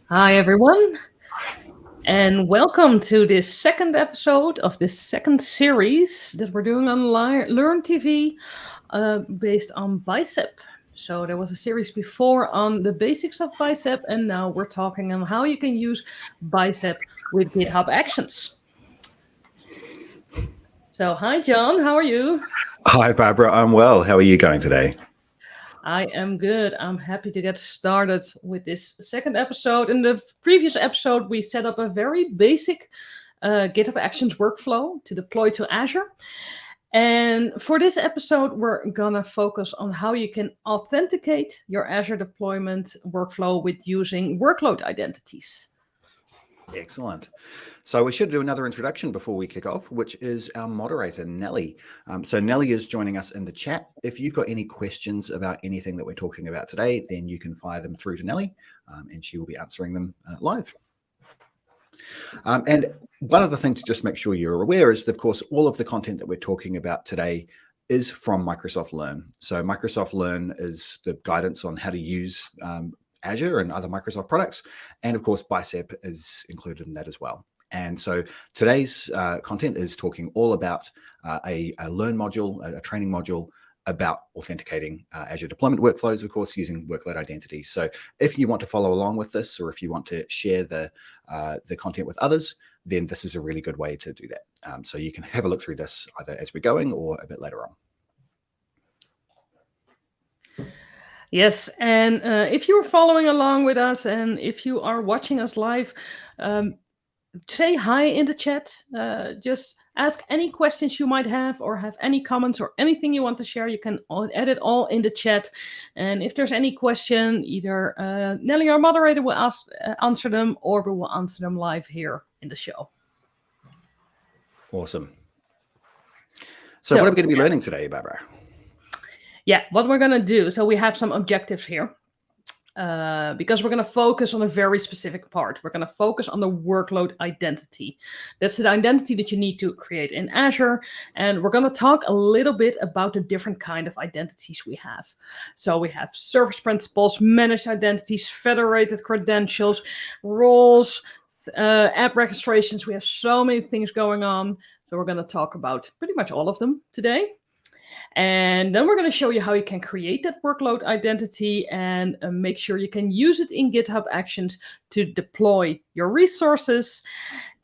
Hi, everyone, and welcome to this second episode of this second series that we're doing on Learn TV based on Bicep. So, there was a series before on the basics of Bicep, and now we're talking on how you can use Bicep with GitHub Actions. So, hi, John, how are you? Hi, Barbara. I'm well. How are you going today? I am good. I'm happy to get started with this second episode. In the previous episode, we set up a very basic GitHub Actions workflow to deploy to Azure. And for this episode, we're going to focus on how you can authenticate your Azure deployment workflow with using workload identities. Excellent. So we should do another introduction before we kick off, which is our moderator, Nelly. So Nelly is joining us in the chat. If you've got any questions about anything that we're talking about today, then you can fire them through to Nelly, and she will be answering them live. And one of the things to just make sure you're aware is, of course, all of the content that we're talking about today is from Microsoft Learn. So Microsoft Learn is the guidance on how to use Azure and other Microsoft products. And of course, Bicep is included in that as well. And so today's content is talking all about a Learn module, a training module about authenticating Azure deployment workflows, of course, using workload identities. So if you want to follow along with this, or if you want to share the content with others, then this is a really good way to do that. So you can have a look through this either as we're going or a bit later on. Yes, and if you're following along with us and if you are watching us live, say hi in the chat. Just ask any questions you might have or have any comments or anything you want to share. You can add it all in the chat. And if there's any question, either Nelly, our moderator, will answer them, or we will answer them live here in the show. Awesome. So what are we going to be learning today, Barbara? Yeah, what we're going to do. So we have some objectives here. Because we're going to focus on a very specific part. We're going to focus on the workload identity. That's the identity that you need to create in Azure. And we're going to talk a little bit about the different kind of identities we have. So we have service principals, managed identities, federated credentials, roles, app registrations. We have so many things going on. So we're going to talk about pretty much all of them today. And then we're going to show you how you can create that workload identity and make sure you can use it in GitHub Actions to deploy your resources,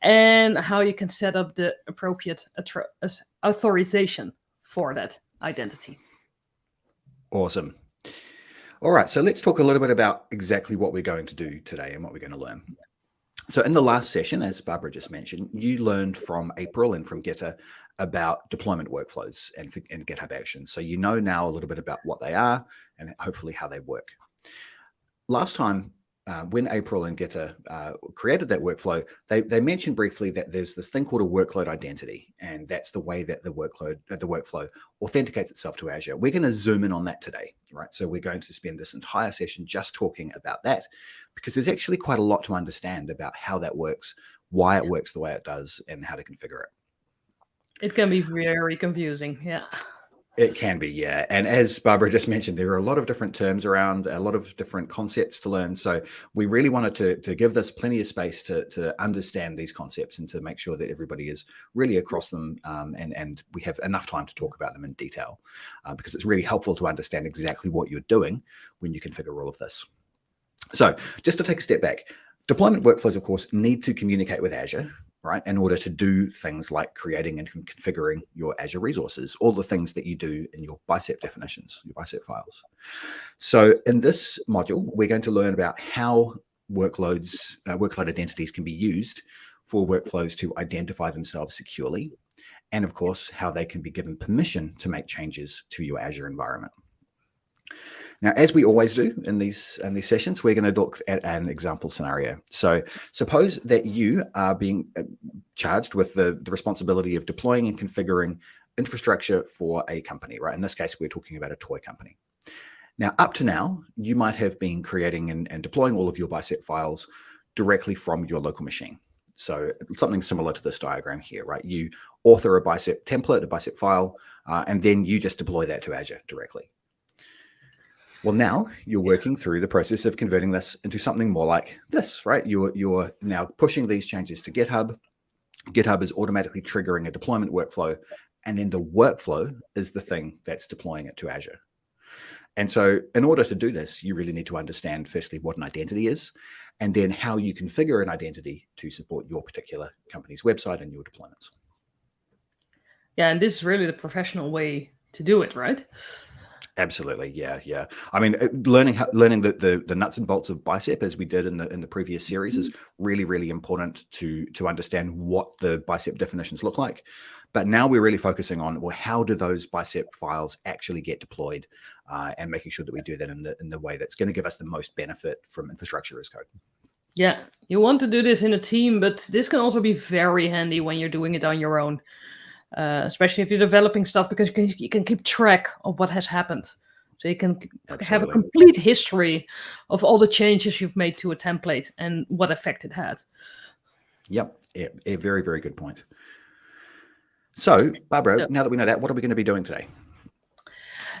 and how you can set up the appropriate authorization for that identity. Awesome. All right, so let's talk a little bit about exactly what we're going to do today and what we're going to learn. So in the last session, as Barbara just mentioned, you learned from April and from Gitter about deployment workflows and GitHub Actions. So you know now a little bit about what they are and hopefully how they work. Last time, when April and Gitter created that workflow, they mentioned briefly that there's this thing called a workload identity, and that's the way that the workflow authenticates itself to Azure. We're going to zoom in on that today, right? So we're going to spend this entire session just talking about that, because there's actually quite a lot to understand about how that works, why it works the way it does, and how to configure it. It can be very confusing, yeah. It can be, yeah. And as Barbara just mentioned, there are a lot of different terms around, a lot of different concepts to learn. So we really wanted to give this plenty of space to understand these concepts and to make sure that everybody is really across them, and we have enough time to talk about them in detail, because it's really helpful to understand exactly what you're doing when you configure all of this. So just to take a step back, deployment workflows, of course, need to communicate with Azure, right, in order to do things like creating and configuring your Azure resources, all the things that you do in your Bicep definitions, your Bicep files. So in this module, we're going to learn about how workload identities can be used for workflows to identify themselves securely, and of course, how they can be given permission to make changes to your Azure environment. Now, as we always do in these sessions, we're going to look at an example scenario. So suppose that you are being charged with the responsibility of deploying and configuring infrastructure for a company, right? In this case, we're talking about a toy company. Now, up to now, you might have been creating and deploying all of your Bicep files directly from your local machine. So something similar to this diagram here, right? You author a Bicep template, a Bicep file, and then you just deploy that to Azure directly. Well, now you're working through the process of converting this into something more like this, right? You're now pushing these changes to GitHub. GitHub is automatically triggering a deployment workflow, and then the workflow is the thing that's deploying it to Azure. And so in order to do this, you really need to understand, firstly, what an identity is, and then how you configure an identity to support your particular company's website and your deployments. Yeah, and this is really the professional way to do it, right? Absolutely, yeah. I mean, learning the nuts and bolts of Bicep, as we did in the previous series, is really important to understand what the Bicep definitions look like. But now we're really focusing on, well, how do those Bicep files actually get deployed, and making sure that we do that in the way that's going to give us the most benefit from infrastructure as code. Yeah, you want to do this in a team, but this can also be very handy when you're doing it on your own. Especially if you're developing stuff, because you can keep track of what has happened. So you can have a complete history of all the changes you've made to a template and what effect it had. Yep, a very good point. So, Barbara, now that we know that, what are we going to be doing today?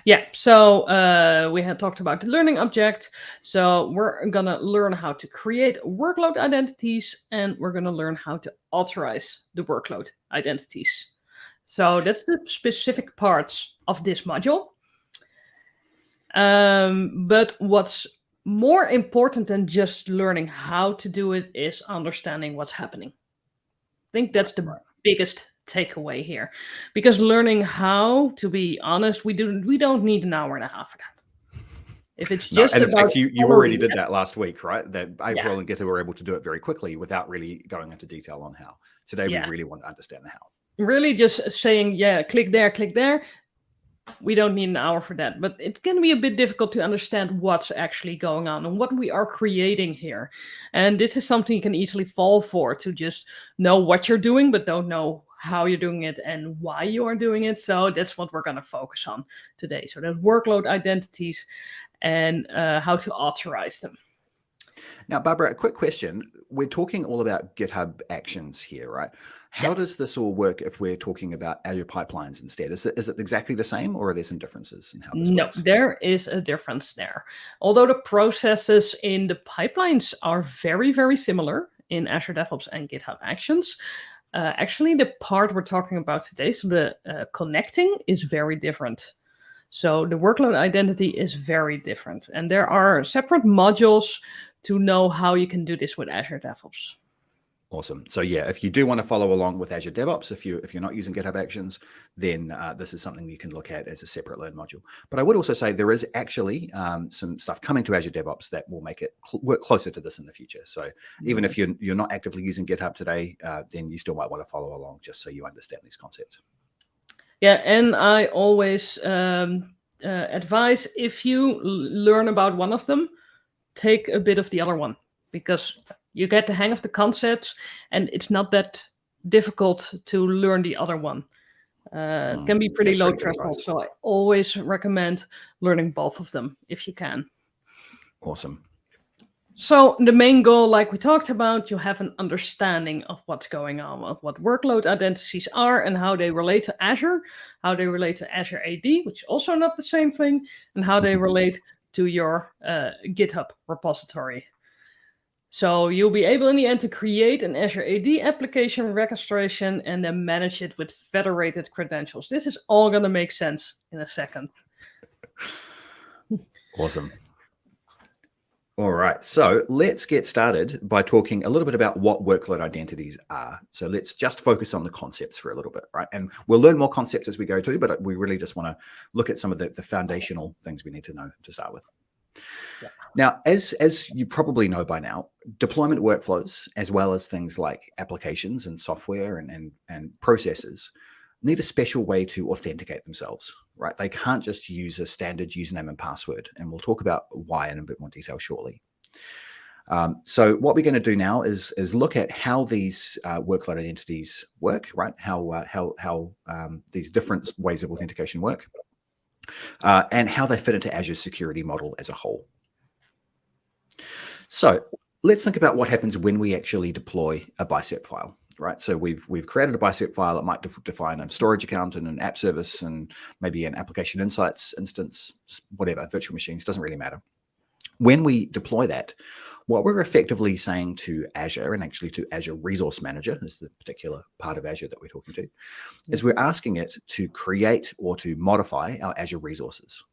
Yeah, so we had talked about the learning object. So we're going to learn how to create workload identities, and we're going to learn how to authorize the workload identities. So that's the specific parts of this module. But what's more important than just learning how to do it is understanding what's happening. I think that's the biggest takeaway here, because learning how, to be honest, we don't need an hour and a half for that. If it's just and in about fact, you already did that last week, right? That April and Gitta were able to do it very quickly without really going into detail on how. Today, we really want to understand the how. Really just saying, click there. We don't need an hour for that, but it can be a bit difficult to understand what's actually going on and what we are creating here. And this is something you can easily fall for, to just know what you're doing, but don't know how you're doing it and why you are doing it. So that's what we're going to focus on today. So that's workload identities and how to authorize them. Now, Barbara, a quick question. We're talking all about GitHub Actions here, right? How does this all work if we're talking about Azure pipelines instead? Is it exactly the same, or are there some differences in how this works? No, there is a difference there. Although the processes in the pipelines are very similar in Azure DevOps and GitHub Actions, actually the part we're talking about today, so the connecting, is very different. So the workload identity is very different. And there are separate modules to know how you can do this with Azure DevOps. Awesome. So yeah, if you do want to follow along with Azure DevOps, if you're not using GitHub Actions, then this is something you can look at as a separate learn module. But I would also say there is actually some stuff coming to Azure DevOps that will make it work closer to this in the future. So even if you're not actively using GitHub today, then you still might want to follow along just so you understand these concepts. Yeah, and I always advise, if you learn about one of them, take a bit of the other one, because you get the hang of the concepts and it's not that difficult to learn the other one. It can be pretty low threshold. So I always recommend learning both of them if you can. Awesome. So the main goal, like we talked about, you have an understanding of what's going on, of what workload identities are and how they relate to Azure, how they relate to Azure AD, which is also not the same thing, and how they relate to your GitHub repository. So you'll be able in the end to create an Azure AD application registration and then manage it with federated credentials. This is all going to make sense in a second. Awesome. All right, so let's get started by talking a little bit about what workload identities are. So let's just focus on the concepts for a little bit, right? And we'll learn more concepts as we go too, but we really just want to look at some of the foundational things we need to know to start with. Yeah. Now, as you probably know by now, deployment workflows, as well as things like applications and software and processes, need a special way to authenticate themselves, right? They can't just use a standard username and password, and we'll talk about why in a bit more detail shortly. So what we're going to do now is look at how these workload identities work, right? How these different ways of authentication work, and how they fit into Azure's security model as a whole. So let's think about what happens when we actually deploy a Bicep file. right? So we've created a Bicep file. It might define a storage account and an app service and maybe an application insights instance, whatever, virtual machines, doesn't really matter. When we deploy that, what we're effectively saying to Azure, and actually to Azure Resource Manager is the particular part of Azure that we're talking to, is we're asking it to create or to modify our Azure resources.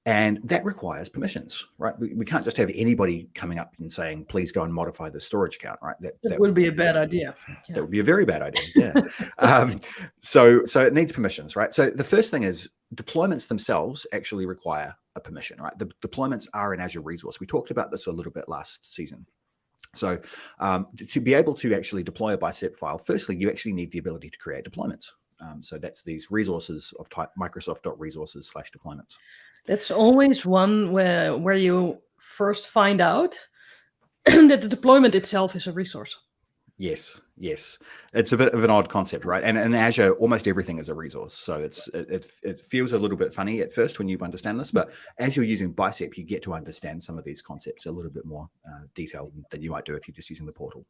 And that requires permissions, right? We can't just have anybody coming up and saying, please go and modify the storage account, right? That would be a bad idea. That would be a very bad idea, yeah. So it needs permissions, right? So the first thing is deployments themselves actually require a permission, right? The deployments are an Azure resource. We talked about this a little bit last season. So to be able to actually deploy a Bicep file, firstly, you actually need the ability to create deployments. So that's these resources of type Microsoft.resources/deployments. That's always one where you first find out that the deployment itself is a resource. Yes. It's a bit of an odd concept, right? And in Azure, almost everything is a resource. So it feels a little bit funny at first when you understand this, but as you're using Bicep, you get to understand some of these concepts a little bit more detailed than you might do if you're just using the portal.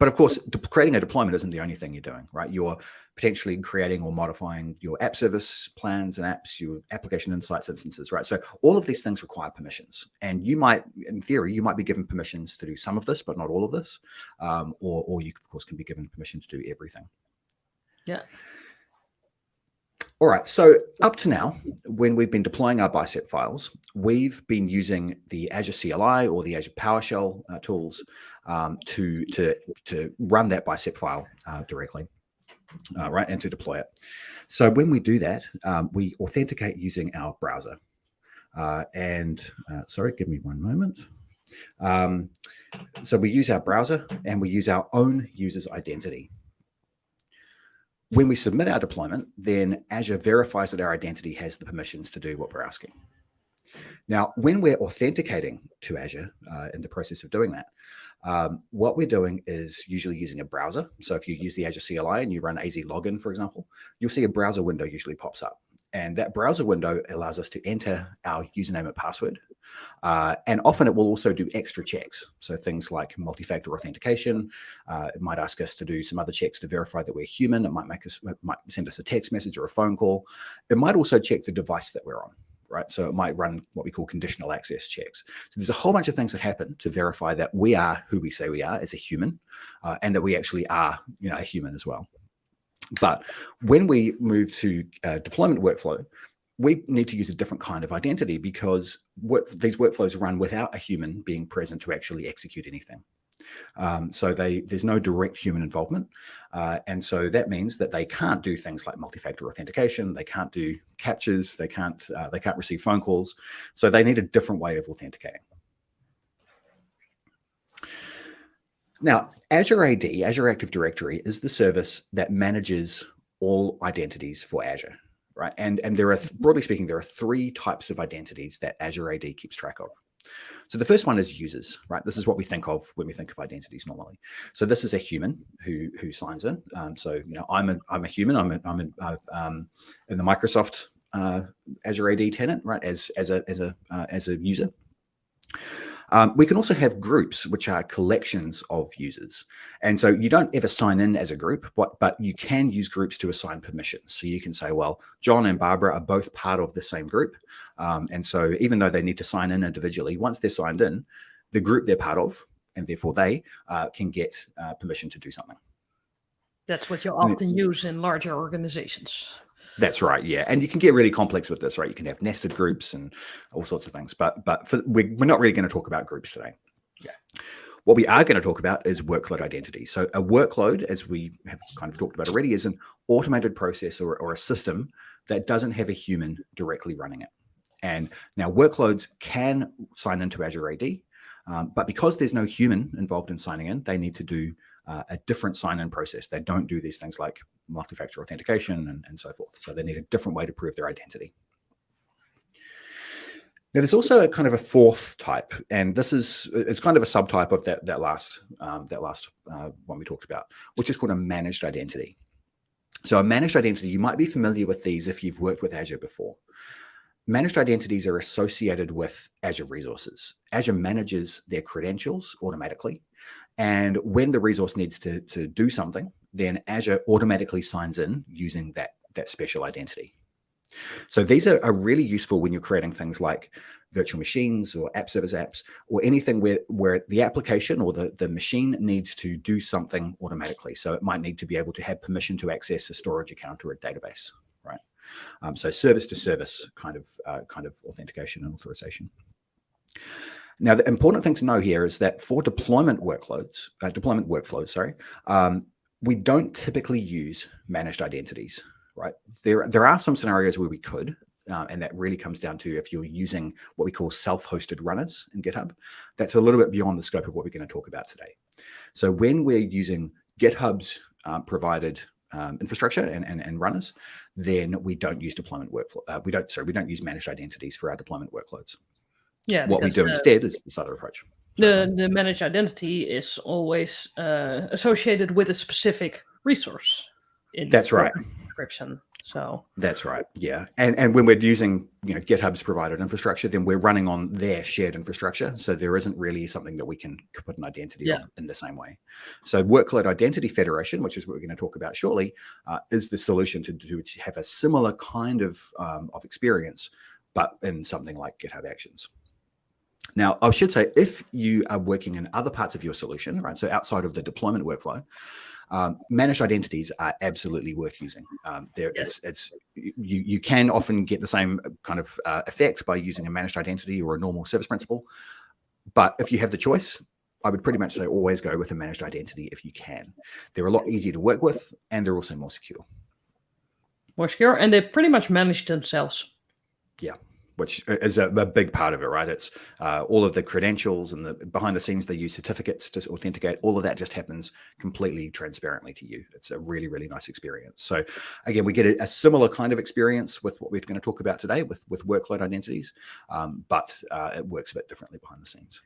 But of course, creating a deployment isn't the only thing you're doing, right? You're potentially creating or modifying your app service plans and apps, your application insights instances, right? So all of these things require permissions. And you might, in theory, you might be given permissions to do some of this, but not all of this. Or you, of course, can be given permission to do everything. Yeah. All right, so up to now, when we've been deploying our Bicep files, we've been using the Azure CLI or the Azure PowerShell tools to run that Bicep file directly, right, and to deploy it. So when we do that, we authenticate using our browser. Sorry, give me one moment. So we use our browser and we use our own user's identity. When we submit our deployment, then Azure verifies that our identity has the permissions to do what we're asking. Now, when we're authenticating to Azure in the process of doing that, what we're doing is usually using a browser. So if you use the Azure CLI and you run AZ login, for example, you'll see a browser window usually pops up. And that browser window allows us to enter our username and password. And often it will also do extra checks. So things like multi-factor authentication. It might ask us to do some other checks to verify that we're human. It might send us a text message or a phone call. It might also check the device that we're on, right? So it might run what we call conditional access checks. So there's a whole bunch of things that happen to verify that we are who we say we are as a human, and that we actually are, a human as well. But when we move to deployment workflow, we need to use a different kind of identity because these workflows run without a human being present to actually execute anything. So there's no direct human involvement. And so that means that they can't do things like multi-factor authentication. They can't do captchas. They can't receive phone calls. So they need a different way of authenticating. Now, Azure AD, Azure-Active-Directory, is the service that manages all identities for Azure, right? And there are, broadly speaking, there are three types of identities that Azure AD keeps track of. So the first one is users, right? This is what we think of when we think of identities normally. So this is a human who signs in. So I'm a human. I'm in the Microsoft Azure AD tenant, right? As a user. We can also have groups, which are collections of users. And so you don't ever sign in as a group, but you can use groups to assign permissions. So you can say, well, John and Barbara are both part of the same group. And so even though they need to sign in individually, once they're signed in, the group they're part of, and therefore they can get permission to do something. That's what you often use in larger organizations. That's right, yeah. And you can get really complex with this, right? You can have nested groups and all sorts of things. But we're not really going to talk about groups today. Yeah. What we are going to talk about is workload identity. So a workload, as we have kind of talked about already, is an automated process or a system that doesn't have a human directly running it. And now workloads can sign into Azure AD, but because there's no human involved in signing in, they need to do a different sign-in process. They don't do these things like multi-factor authentication and so forth. So they need a different way to prove their identity. Now, there's also a kind of a fourth type, and it's kind of a subtype of that last one we talked about, which is called a managed identity. So a managed identity, you might be familiar with these if you've worked with Azure before. Managed identities are associated with Azure resources. Azure manages their credentials automatically, And when the resource needs to do something, then Azure automatically signs in using that special identity. So these are really useful when you're creating things like virtual machines or app service apps, or anything where the application or the machine needs to do something automatically. So it might need to be able to have permission to access a storage account or a database, right? So service to service kind of authentication and authorization. Now, the important thing to know here is that for deployment workflows, we don't typically use managed identities, right? There are some scenarios where we could, and that really comes down to if you're using what we call self-hosted runners in GitHub. That's a little bit beyond the scope of what we're going to talk about today. So when we're using GitHub's provided infrastructure and runners, then we don't use deployment workflow. We don't use managed identities for our deployment workloads. Yeah. What we do instead is this other approach. The managed identity is always associated with a specific resource. That's right. Description. So that's right. Yeah. And when we're using, GitHub's provided infrastructure, then we're running on their shared infrastructure. So there isn't really something that we can put an identity on in the same way. So workload identity federation, which is what we're going to talk about shortly, is the solution to have a similar kind of experience, but in something like GitHub Actions. Now, I should say, if you are working in other parts of your solution, right, so outside of the deployment workflow, managed identities are absolutely worth using. You can often get the same kind of effect by using a managed identity or a normal service principal. But if you have the choice, I would pretty much say always go with a managed identity if you can. They're a lot easier to work with, and they're also more secure. More secure, and they pretty much manage themselves. Yeah. Which is a big part of it, right? It's all of the credentials and the behind the scenes, they use certificates to authenticate. All of that just happens completely transparently to you. It's a really, really nice experience. So again, we get a similar kind of experience with what we're going to talk about today with workload identities, but it works a bit differently behind the scenes.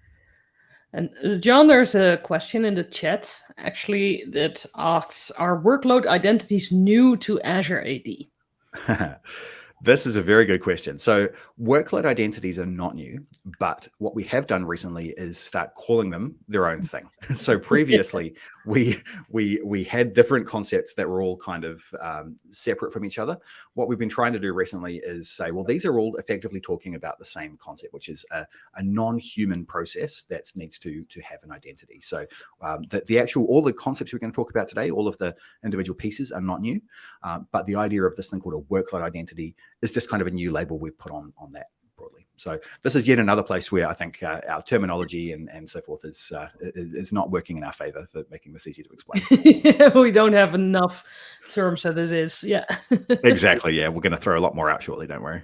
And John, there's a question in the chat, actually, that asks, are workload identities new to Azure AD? This is a very good question. So workload identities are not new, but what we have done recently is start calling them their own thing. So previously, we had different concepts that were all kind of separate from each other. What we've been trying to do recently is say, well, these are all effectively talking about the same concept, which is a non-human process that needs to have an identity. So all the concepts we're going to talk about today, all of the individual pieces are not new, but the idea of this thing called a workload identity is just kind of a new label we've put on that broadly. So this is yet another place where I think our terminology and so forth is not working in our favor for making this easy to explain. We don't have enough terms as it is. Yeah. Exactly. Yeah. We're going to throw a lot more out shortly. Don't worry.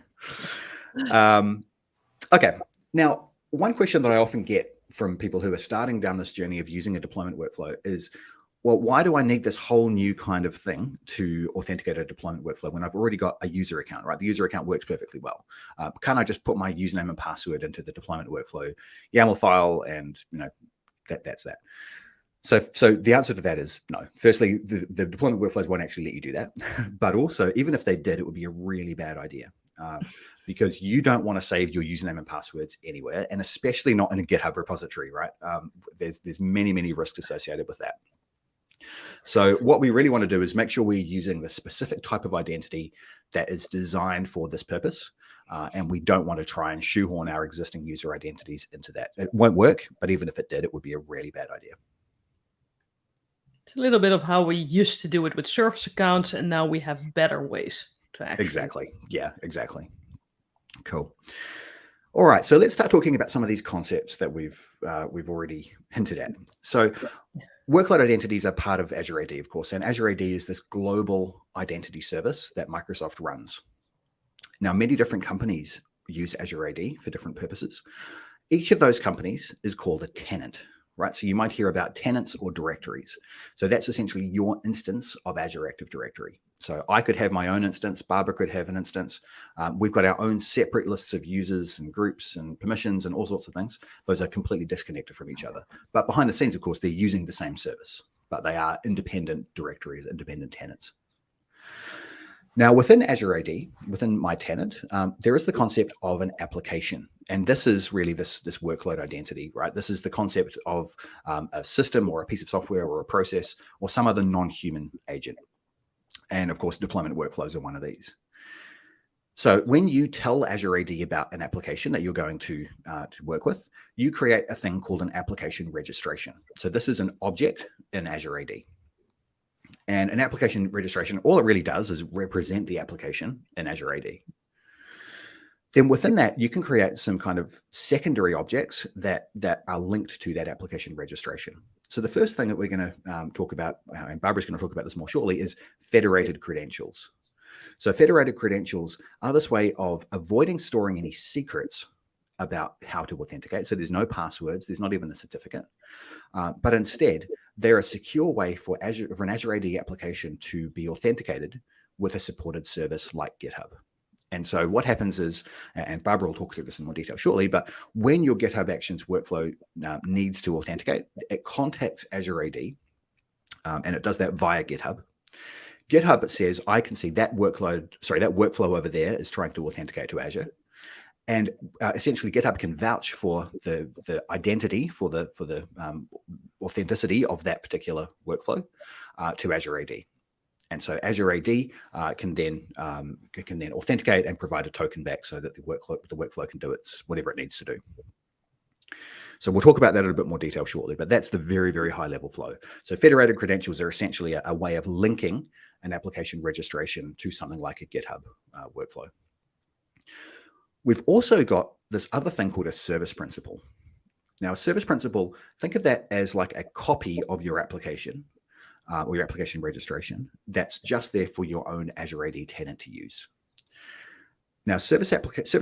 Okay. Now, one question that I often get from people who are starting down this journey of using a deployment workflow is, well, why do I need this whole new kind of thing to authenticate a deployment workflow when I've already got a user account, right? The user account works perfectly well. Can't I just put my username and password into the deployment workflow YAML file and, that's that? So the answer to that is no. Firstly, the deployment workflows won't actually let you do that. But also, even if they did, it would be a really bad idea because you don't want to save your username and passwords anywhere, and especially not in a GitHub repository, right? There's many, many risks associated with that. So what we really want to do is make sure we're using the specific type of identity that is designed for this purpose. And we don't want to try and shoehorn our existing user identities into that. It won't work, but even if it did, it would be a really bad idea. It's a little bit of how we used to do it with service accounts, and now we have better ways to actually. Exactly. Yeah, exactly. Cool. All right, so let's start talking about some of these concepts that we've already hinted at. So workload identities are part of Azure AD, of course, and Azure AD is this global identity service that Microsoft runs. Now, many different companies use Azure AD for different purposes. Each of those companies is called a tenant, right? So you might hear about tenants or directories. So that's essentially your instance of azure-active-directory. So I could have my own instance, Barbara could have an instance. We've got our own separate lists of users and groups and permissions and all sorts of things. Those are completely disconnected from each other. But behind the scenes, of course, they're using the same service, but they are independent directories, independent tenants. Now, within Azure AD, within my tenant, there is the concept of an application. And this is really this workload identity, right? This is the concept of a system or a piece of software or a process or some other non-human agent. And of course, deployment workflows are one of these. So when you tell Azure AD about an application that you're going to work with, you create a thing called an application registration. So this is an object in Azure AD. And an application registration, all it really does is represent the application in Azure AD. Then within that, you can create some kind of secondary objects that are linked to that application registration. So the first thing that we're going to talk about, and Barbara's going to talk about this more shortly, is federated credentials. So federated credentials are this way of avoiding storing any secrets about how to authenticate. So there's no passwords, there's not even a certificate, but instead they're a secure way for an Azure AD application to be authenticated with a supported service like GitHub. And so what happens is, and Barbara will talk through this in more detail shortly, but when your GitHub Actions workflow needs to authenticate, it contacts Azure AD, and it does that via GitHub. GitHub says, I can see that workflow over there is trying to authenticate to Azure. And essentially, GitHub can vouch for the identity, for the authenticity of that particular workflow to Azure AD. And so Azure AD can then authenticate and provide a token back so that the workflow can do whatever it needs to do. So we'll talk about that in a bit more detail shortly, but that's the very, very high level flow. So federated credentials are essentially a way of linking an application registration to something like a GitHub workflow. We've also got this other thing called a service principal. Now, a service principal, think of that as like a copy of your application or your application registration that's just there for your own Azure AD tenant to use. Now, service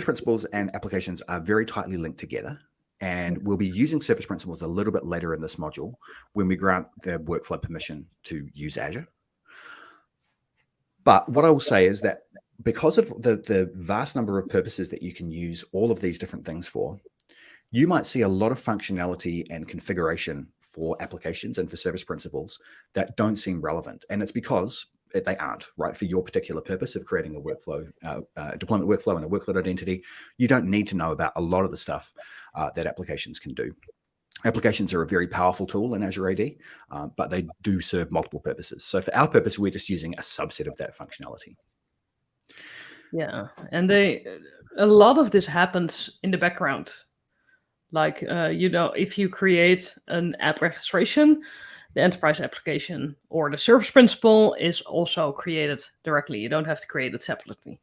principals and applications are very tightly linked together, and we'll be using service principals a little bit later in this module when we grant the workflow permission to use Azure. But what I will say is that because of the vast number of purposes that you can use all of these different things for, you might see a lot of functionality and configuration for applications and for service principals that don't seem relevant. And it's because they aren't, right? For your particular purpose of creating a workflow, deployment workflow and a workload identity, you don't need to know about a lot of the stuff that applications can do. Applications are a very powerful tool in Azure AD, but they do serve multiple purposes. So for our purpose, we're just using a subset of that functionality. Yeah, and a lot of this happens in the background. Like, if you create an app registration, the enterprise application or the service principal is also created directly. You don't have to create it separately.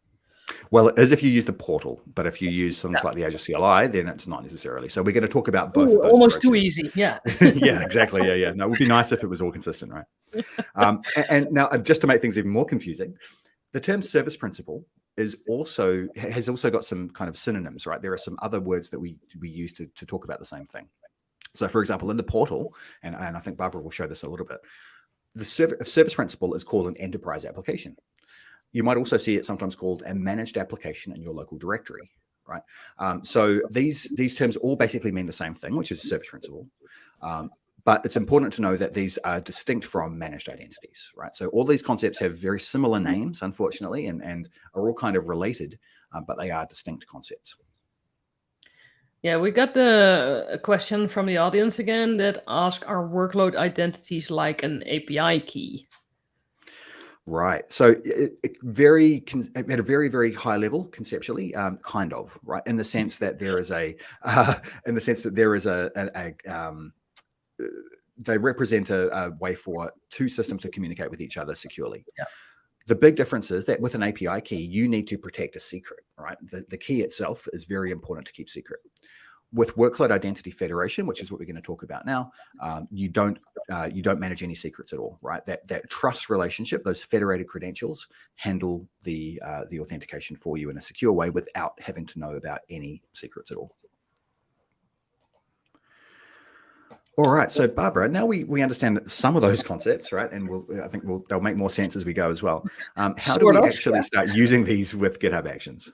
Well, as if you use the portal, but if you use something like the Azure CLI, then it's not necessarily. So we're going to talk about both of those. Almost too easy, yeah. Yeah, exactly. Yeah. No, it would be nice if it was all consistent, right? And now, just to make things even more confusing, the term service principal has also got some kind of synonyms, right? There are some other words that we use to talk about the same thing. So, for example, in the portal, and I think Barbara will show this a little bit, the service principal is called an enterprise application. You might also see it sometimes called a managed application in your local directory, right? So these terms all basically mean the same thing, which is a service principal. But it's important to know that these are distinct from managed identities, right? So all these concepts have very similar names, unfortunately, and are all kind of related, but they are distinct concepts. Yeah, we got a question from the audience again that asks, are workload identities like an API key? Right. So at a very, very high level, conceptually, kind of, right, in the sense that there is they represent a way for two systems to communicate with each other securely. Yeah. The big difference is that with an API key, you need to protect a secret, right? The key itself is very important to keep secret. With workload identity federation, which is what we're going to talk about now, you don't manage any secrets at all, right? That trust relationship, those federated credentials, handle the authentication for you in a secure way without having to know about any secrets at all. All right, so Barbara, now we understand some of those concepts, right? And I think they'll make more sense as we go as well. How do we actually start using these with GitHub Actions?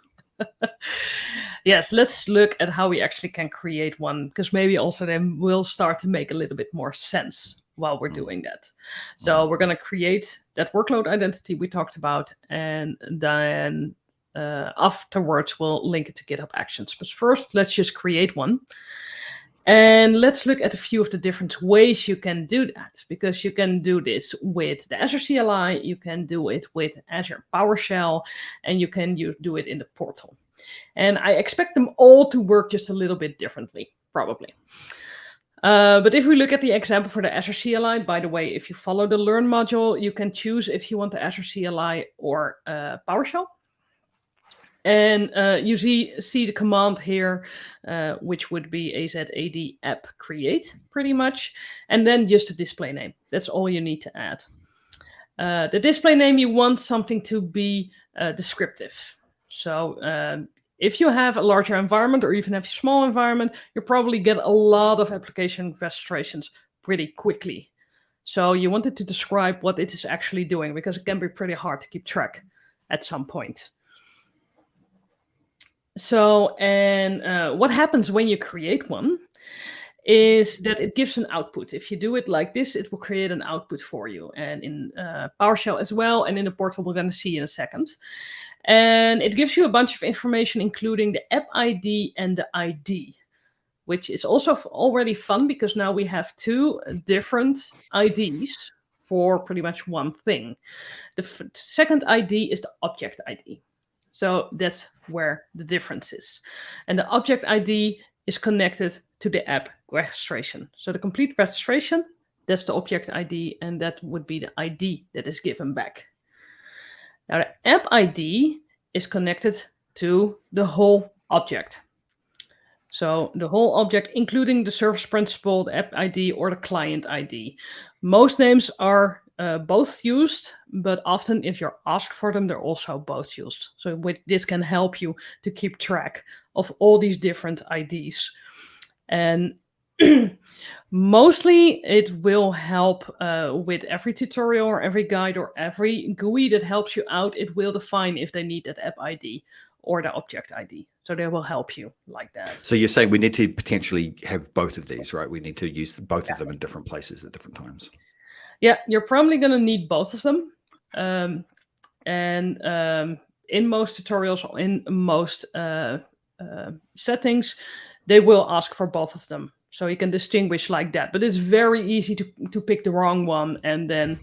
Yes, let's look at how we actually can create one, because maybe also then we'll start to make a little bit more sense while we're doing that. So we're going to create that workload identity we talked about, and then afterwards we'll link it to GitHub Actions. But first, let's just create one. And let's look at a few of the different ways you can do that, because you can do this with the Azure CLI, you can do it with Azure PowerShell, and you can do it in the portal. And I expect them all to work just a little bit differently, probably. But if we look at the example for the Azure CLI, by the way, if you follow the Learn module, you can choose if you want the Azure CLI or PowerShell. And you see the command here, which would be azad app create, pretty much. And then just a display name. That's all you need to add. The display name, you want something to be descriptive. So if you have a larger environment or even have a small environment, you probably get a lot of application registrations pretty quickly. So you want it to describe what it is actually doing, because it can be pretty hard to keep track at some point. So, and what happens when you create one is that it gives an output. If you do it like this, it will create an output for you, and in PowerShell as well, and in the portal we're going to see in a second. And it gives you a bunch of information, including the app ID and the ID, which is also already fun, because now we have two different IDs for pretty much one thing. The second ID is the object ID. So that's where the difference is. And the object ID is connected to the app registration. So the complete registration, that's the object ID, and that would be the ID that is given back. Now the app ID is connected to the whole object. So the whole object, including the service principal, the app ID, or the client ID. Most names are both used, but often if you're asked for them, they're also both used. So this can help you to keep track of all these different IDs. And mostly it will help with every tutorial or every guide or every GUI that helps you out. It will define if they need that app ID or the object ID. So they will help you like that. So you're saying we need to potentially have both of these, right? We need to use both of them in different places at different times. Yeah, you're probably going to need both of them. In most tutorials, or in most settings, they will ask for both of them. So you can distinguish like that. But it's very easy to pick the wrong one and then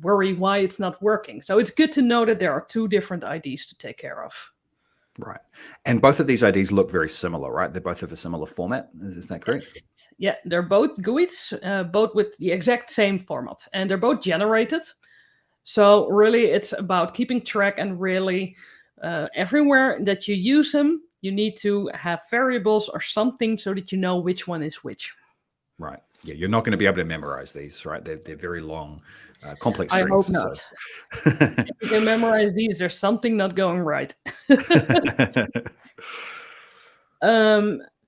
worry why it's not working. So it's good to know that there are two different IDs to take care of. Right. And both of these IDs look very similar, right? They both have a similar format. Is that correct? Yes. Yeah, they're both GUIs, both with the exact same format. And they're both generated. So really, it's about keeping track, and really everywhere that you use them, you need to have variables or something so that you know which one is which. Right. Yeah, you're not going to be able to memorize these, right? They're very long, complex strings. I hope not. So. If you can memorize these, there's something not going right.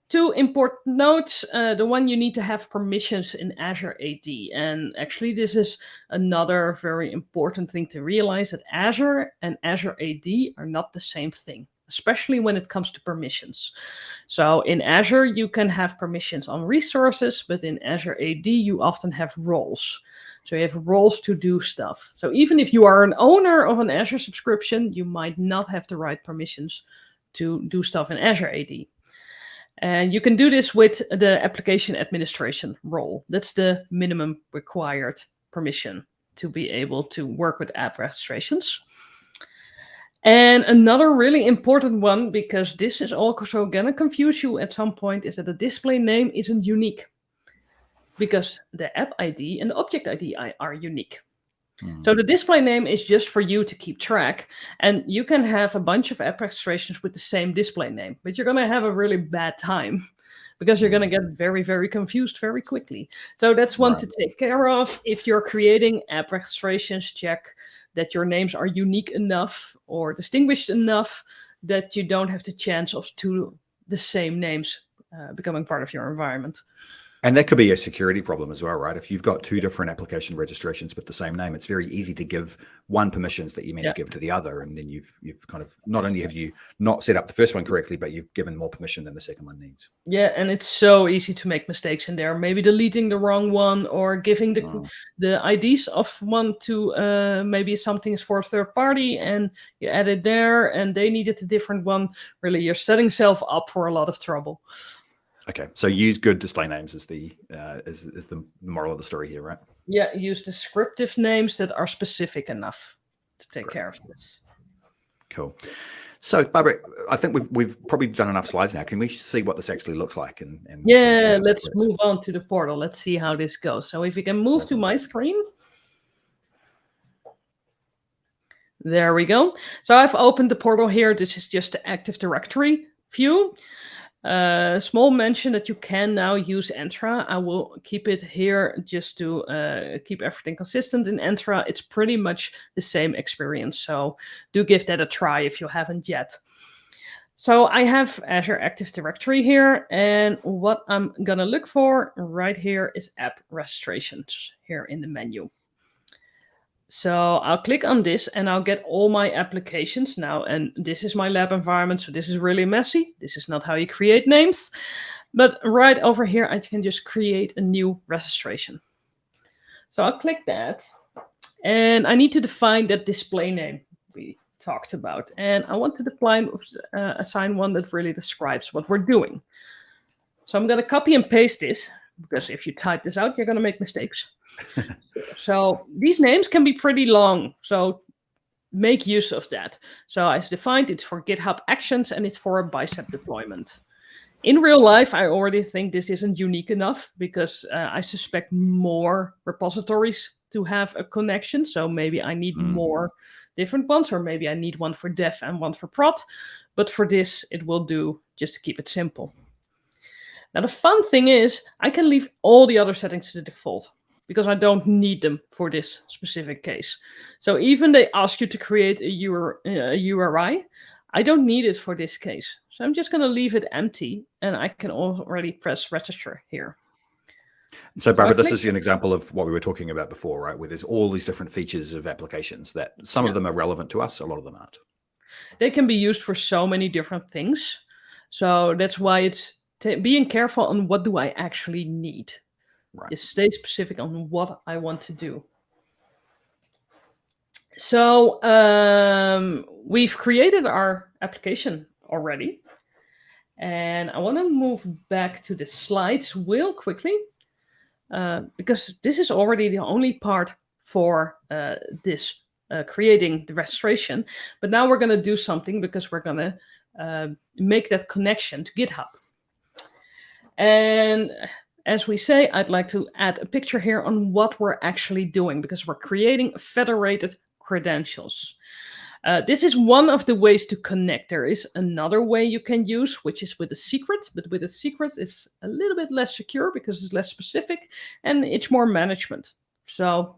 Two important notes. The one, you need to have permissions in Azure AD. And actually, this is another very important thing to realize, that Azure and Azure AD are not the same thing, especially when it comes to permissions. So in Azure, you can have permissions on resources, but in Azure AD, you often have roles. So you have roles to do stuff. So even if you are an owner of an Azure subscription, you might not have the right permissions to do stuff in Azure AD. And you can do this with the application administration role. That's the minimum required permission to be able to work with app registrations. And another really important one, because this is also going to confuse you at some point, is that the display name isn't unique, because the app ID and the object ID are unique. So the display name is just for you to keep track, and you can have a bunch of app registrations with the same display name, but you're going to have a really bad time, because you're going to get very, very confused very quickly. So that's one to take care of. If you're creating app registrations, check that your names are unique enough or distinguished enough that you don't have the chance of two the same names becoming part of your environment. And that could be a security problem as well, right? If you've got two different application registrations with the same name, it's very easy to give one permissions that you meant to give to the other, and then you've kind of not only have you not set up the first one correctly, but you've given more permission than the second one needs. Yeah, and it's so easy to make mistakes in there. Maybe deleting the wrong one or giving the IDs of one to maybe something is for a third party, and you add it there, and they needed a different one. Really, you're setting yourself up for a lot of trouble. Okay, so use good display names is the moral of the story here, right? Yeah, use descriptive names that are specific enough to take care of this. Cool. So, Barbara, I think we've probably done enough slides now. Can we see what this actually looks like? And yeah, let's move on to the portal. Let's see how this goes. So if you can move to my screen. There we go. So I've opened the portal here. This is just the Active Directory view. Small mention that you can now use Entra. I will keep it here just to keep everything consistent in Entra. It's pretty much the same experience, so do give that a try if you haven't yet. So I have Azure Active Directory here, and what I'm gonna look for right here is app registrations here in the menu. So I'll click on this and I'll get all my applications now. And this is my lab environment. So this is really messy. This is not how you create names. But right over here, I can just create a new registration. So I'll click that. And I need to define that display name we talked about. And I want to assign one that really describes what we're doing. So I'm going to copy and paste this, because if you type this out, you're going to make mistakes. So these names can be pretty long, so make use of that. So as defined, it's for GitHub Actions and it's for a Bicep deployment. In real life, I already think this isn't unique enough, because I suspect more repositories to have a connection. So maybe I need more different ones, or maybe I need one for dev and one for prod. But for this, it will do just to keep it simple. Now, the fun thing is I can leave all the other settings to the default, because I don't need them for this specific case. So even they ask you to create a URI, I don't need it for this case. So I'm just going to leave it empty, and I can already press register here. So Barbara, this is an example of what we were talking about before, right? Where there's all these different features of applications that some of them are relevant to us, a lot of them aren't. They can be used for so many different things. So that's why it's being careful on what do I actually need. Right. Just stay specific on what I want to do. So we've created our application already. And I want to move back to the slides real quickly, because this is already the only part for this creating the registration. But now we're going to do something, because we're going to make that connection to GitHub. And as we say, I'd like to add a picture here on what we're actually doing, because we're creating federated credentials. This is one of the ways to connect. There is another way you can use, which is with a secret, but with a secret, it's a little bit less secure because it's less specific and it's more management. So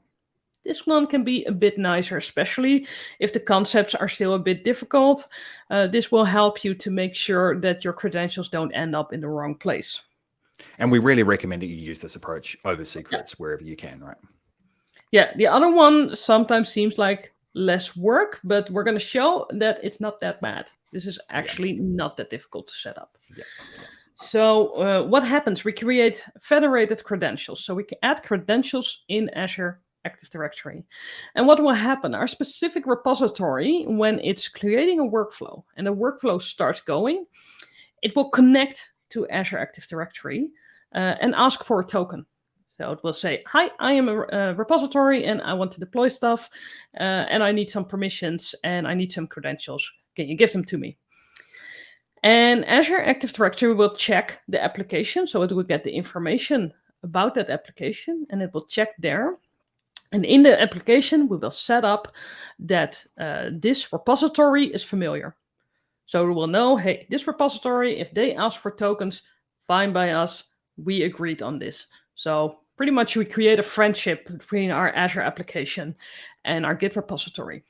this one can be a bit nicer, especially if the concepts are still a bit difficult. This will help you to make sure that your credentials don't end up in the wrong place. And we really recommend that you use this approach over secrets wherever you can, right? Yeah, the other one sometimes seems like less work, but we're going to show that it's not that bad. This is actually not that difficult to set up. So what happens? We create federated credentials. So we can add credentials in Azure Active Directory. And what will happen? Our specific repository, when it's creating a workflow and the workflow starts going, it will connect to Azure Active Directory and ask for a token. So it will say, hi, I am a repository and I want to deploy stuff and I need some permissions and I need some credentials. Can you give them to me? And Azure Active Directory will check the application. So it will get the information about that application and it will check there. And in the application, we will set up that this repository is familiar. So we will know, hey, this repository, if they ask for tokens, fine by us, we agreed on this. So pretty much we create a friendship between our Azure application and our Git repository.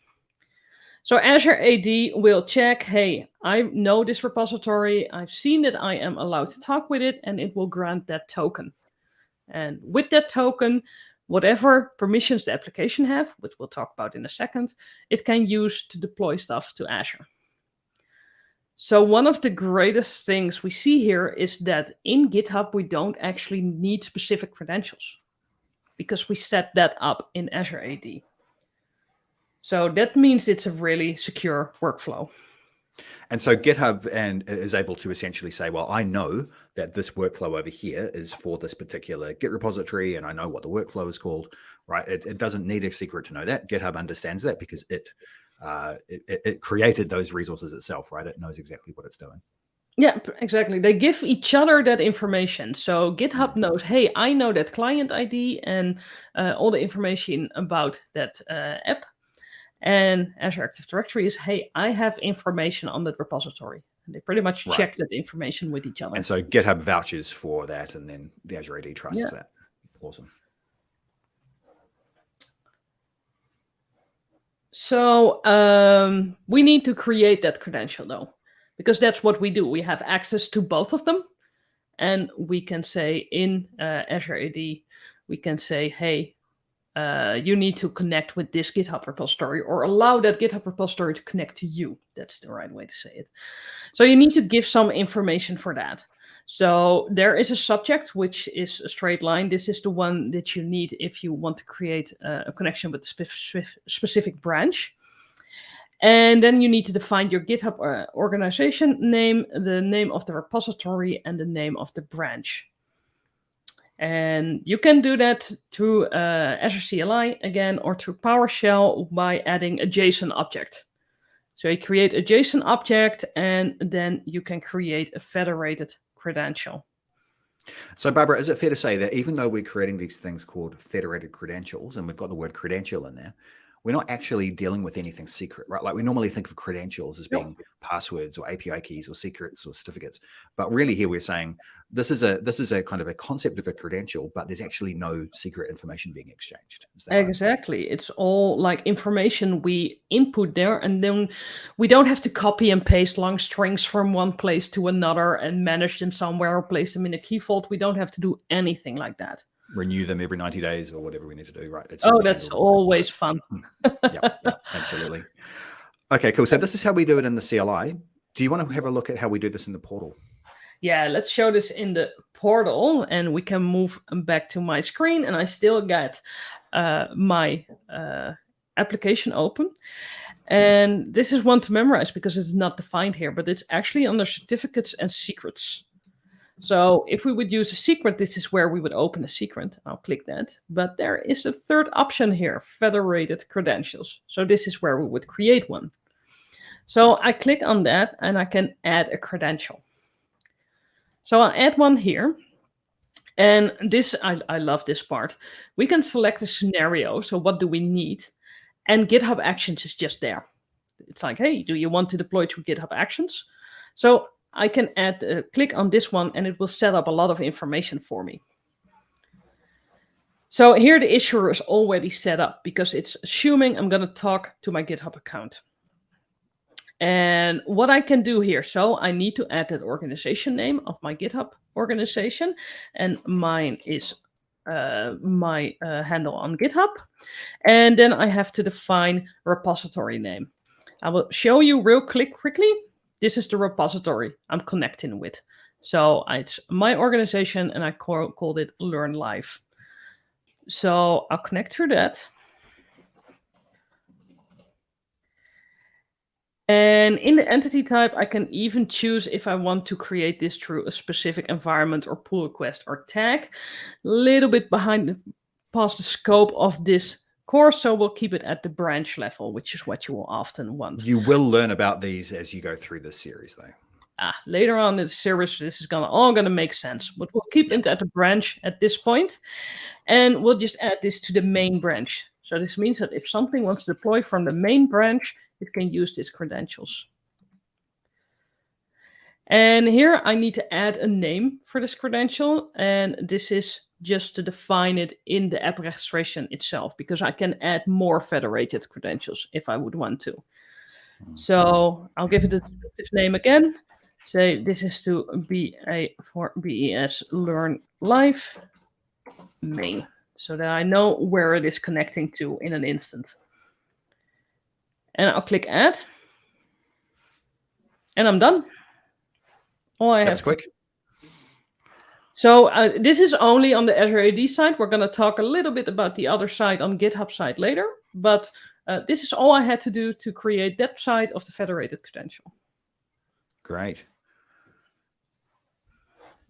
So Azure AD will check, hey, I know this repository, I've seen that I am allowed to talk with it, and it will grant that token. And with that token, whatever permissions the application have, which we'll talk about in a second, it can use to deploy stuff to Azure. So one of the greatest things we see here is that in GitHub, we don't actually need specific credentials because we set that up in Azure AD. So that means it's a really secure workflow. And so GitHub is able to essentially say, well, I know that this workflow over here is for this particular Git repository, and I know what the workflow is called, right? It doesn't need a secret to know that. GitHub understands that because it created those resources itself, right? It knows exactly what it's doing. Yeah, exactly. They give each other that information. So GitHub knows, hey, I know that client ID and all the information about that app. And Azure-active-directory is, hey, I have information on that repository. And they pretty much check that information with each other. And so GitHub vouches for that, and then the Azure AD trusts that. Awesome. So we need to create that credential, though, because that's what we do. We have access to both of them. And we can say in Azure AD, we can say, hey, you need to connect with this GitHub repository or allow that GitHub repository to connect to you. That's the right way to say it. So you need to give some information for that. So there is a subject, which is a straight line. This is the one that you need if you want to create a connection with a specific branch. And then you need to define your GitHub organization name, the name of the repository, and the name of the branch. And you can do that through Azure CLI again, or through PowerShell by adding a JSON object. So you create a JSON object, and then you can create a federated credential. So Barbara, is it fair to say that even though we're creating these things called federated credentials, and we've got the word credential in there, we're not actually dealing with anything secret, right? Like we normally think of credentials as being passwords or API keys or secrets or certificates, but really here we're saying this is a kind of a concept of a credential, but there's actually no secret information being exchanged. Exactly. Right? It's all like information we input there, and then we don't have to copy and paste long strings from one place to another and manage them somewhere or place them in a key vault. We don't have to do anything like that. Renew them every 90 days or whatever we need to do, right? That's always fun. Yeah, absolutely. Okay, cool. So this is how we do it in the CLI. Do you want to have a look at how we do this in the portal? Yeah, let's show this in the portal, and we can move back to my screen, and I still got my application open. And this is one to memorize because it's not defined here, but it's actually under certificates and secrets. So if we would use a secret, this is where we would open a secret. I'll click that. But there is a third option here, federated credentials. So this is where we would create one. So I click on that, and I can add a credential. So I'll add one here. And this, I love this part. We can select a scenario. So what do we need? And GitHub Actions is just there. It's like, hey, do you want to deploy through GitHub Actions? So I can add click on this one, and it will set up a lot of information for me. So here the issuer is already set up because it's assuming I'm going to talk to my GitHub account. And what I can do here, so I need to add that organization name of my GitHub organization, and mine is my handle on GitHub. And then I have to define repository name. I will show you real quickly. This is the repository I'm connecting with. So it's my organization, and I called it Learn Live. So I'll connect through that. And in the entity type, I can even choose if I want to create this through a specific environment or pull request or tag. A little bit past the scope of this course, so we'll keep it at the branch level, which is what you will often want. You will learn about these as you go through this series, though. Later on in the series, this is all gonna make sense, but we'll keep it at the branch at this point, and we'll just add this to the main branch. So this means that if something wants to deploy from the main branch, it can use these credentials. And here I need to add a name for this credential, and this is just to define it in the app registration itself, because I can add more federated credentials if I would want to. So I'll give it a descriptive name again. Say this is to BES Learn Live. main, so that I know where it is connecting to in an instant. And I'll click add. And I'm done. All I That have was quick. So this is only on the Azure AD side. We're going to talk a little bit about the other side on GitHub side later. But this is all I had to do to create that side of the federated credential. Great.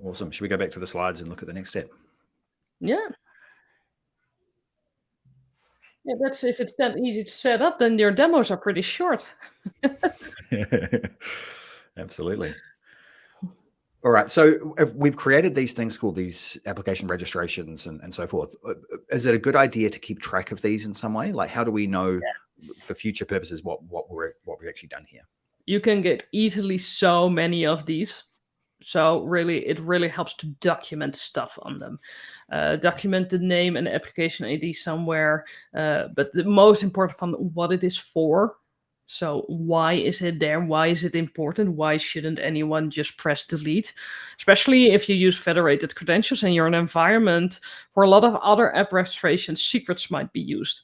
Awesome. Should we go back to the slides and look at the next step? Yeah. Yeah, that's if it's that easy to set up, then your demos are pretty short. Absolutely. All right. So if we've created these things called these application registrations and so forth. Is it a good idea to keep track of these in some way? Like, how do we know for future purposes what we've actually done here? You can get easily so many of these. So really, it really helps to document stuff on them. Document the name and the application ID somewhere. But the most important one, what it is for. So why is it there? Why is it important? Why shouldn't anyone just press delete? Especially if you use federated credentials and you're in an environment for a lot of other app registrations, secrets might be used.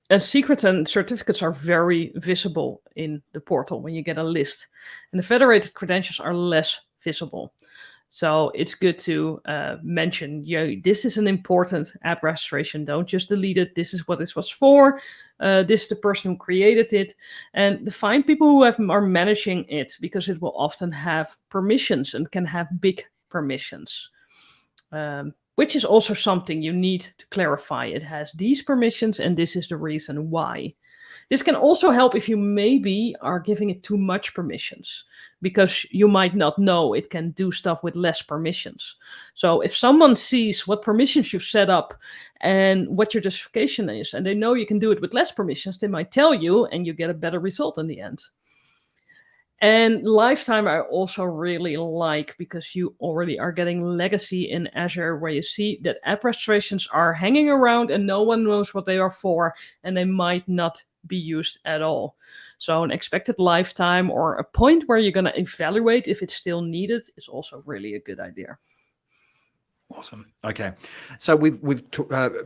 And secrets and certificates are very visible in the portal when you get a list. And the federated credentials are less visible. So it's good to mention, this is an important app registration. Don't just delete it. This is what this was for. This is the person who created it. And find people who are managing it, because it will often have permissions and can have big permissions. Which is also something you need to clarify. It has these permissions and this is the reason why. This can also help if you maybe are giving it too much permissions, because you might not know it can do stuff with less permissions. So if someone sees what permissions you've set up and what your justification is, and they know you can do it with less permissions, they might tell you and you get a better result in the end. And lifetime I also really like, because you already are getting legacy in Azure, where you see that app registrations are hanging around and no one knows what they are for, and they might not be used at all. So an expected lifetime, or a point where you're going to evaluate if it's still needed, is also really a good idea. Awesome. Okay, so we've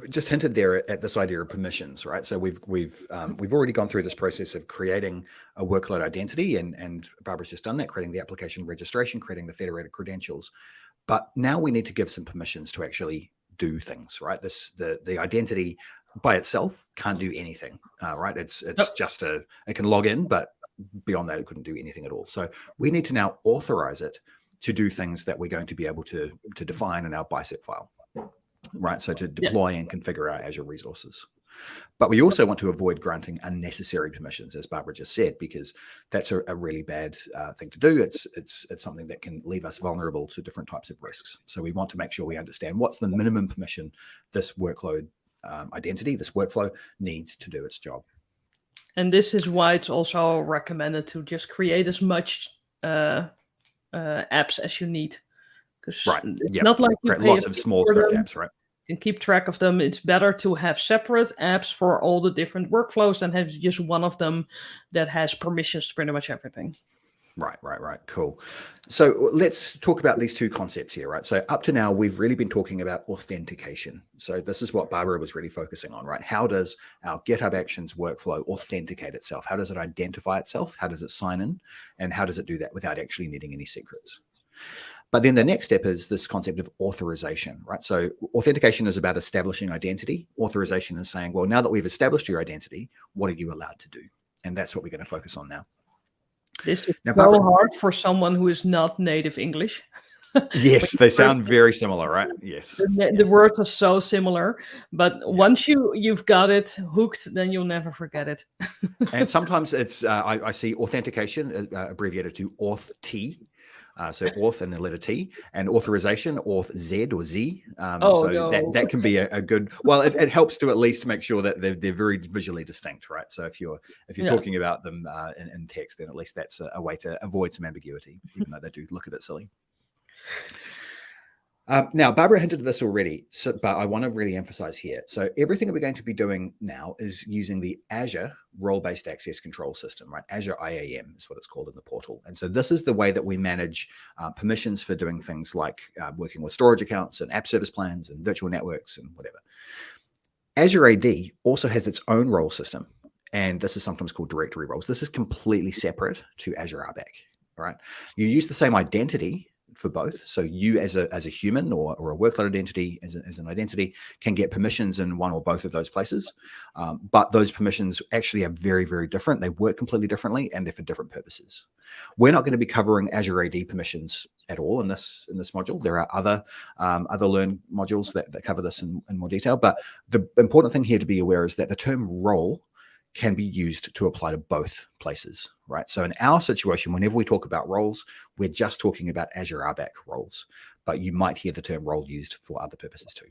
just hinted there at this idea of permissions, right? So we've already gone through this process of creating a workload identity, and Barbara's just done that, creating the application registration, creating the federated credentials. But now we need to give some permissions to actually do things, right? The identity by itself can't do anything, right? It's just it can log in, but beyond that, it couldn't do anything at all. So we need to now authorize it to do things that we're going to be able to define in our Bicep file, right? So to deploy and configure our Azure resources. But we also want to avoid granting unnecessary permissions, as Barbara just said, because that's a really bad thing to do. It's something that can leave us vulnerable to different types of risks. So we want to make sure we understand what's the minimum permission this workload identity, this workflow needs to do its job. And this is why it's also recommended to just create as much apps as you need, because it's not like you lots of small script apps, right? You can keep track of them. It's better to have separate apps for all the different workflows than have just one of them that has permissions to pretty much everything. Right. Cool. So let's talk about these two concepts here, right? So up to now, we've really been talking about authentication. So this is what Barbara was really focusing on, right? How does our GitHub Actions workflow authenticate itself? How does it identify itself? How does it sign in? And how does it do that without actually needing any secrets? But then the next step is this concept of authorization, right? So authentication is about establishing identity. Authorization is saying, well, now that we've established your identity, what are you allowed to do? And that's what we're going to focus on now. This is now, so hard for someone who is not native English. Yes, they sound very similar, right? Yes. The words are so similar, but once you've got it hooked, then you'll never forget it. And sometimes it's, I see authentication abbreviated to auth-T. So auth and the letter T, and authorization, auth Z or Z. That can be a good, well, it helps to at least make sure that they're very visually distinct, right? So if you're talking about them in text, then at least that's a way to avoid some ambiguity, even though they do look a bit silly. Now, Barbara hinted at this already, but I want to really emphasize here. So everything that we're going to be doing now is using the Azure role-based access control system, right? Azure IAM is what it's called in the portal. And so this is the way that we manage permissions for doing things like working with storage accounts and app service plans and virtual networks and whatever. Azure AD also has its own role system, and this is sometimes called directory roles. This is completely separate to Azure RBAC, right? You use the same identity for both. So you as a human or a workload identity as an identity can get permissions in one or both of those places. But those permissions actually are very, very different. They work completely differently and they're for different purposes. We're not going to be covering Azure AD permissions at all in this module. There are other Learn modules that cover this in more detail. But the important thing here to be aware is that the term role can be used to apply to both places, right? So in our situation, whenever we talk about roles, we're just talking about Azure RBAC roles, but you might hear the term role used for other purposes too.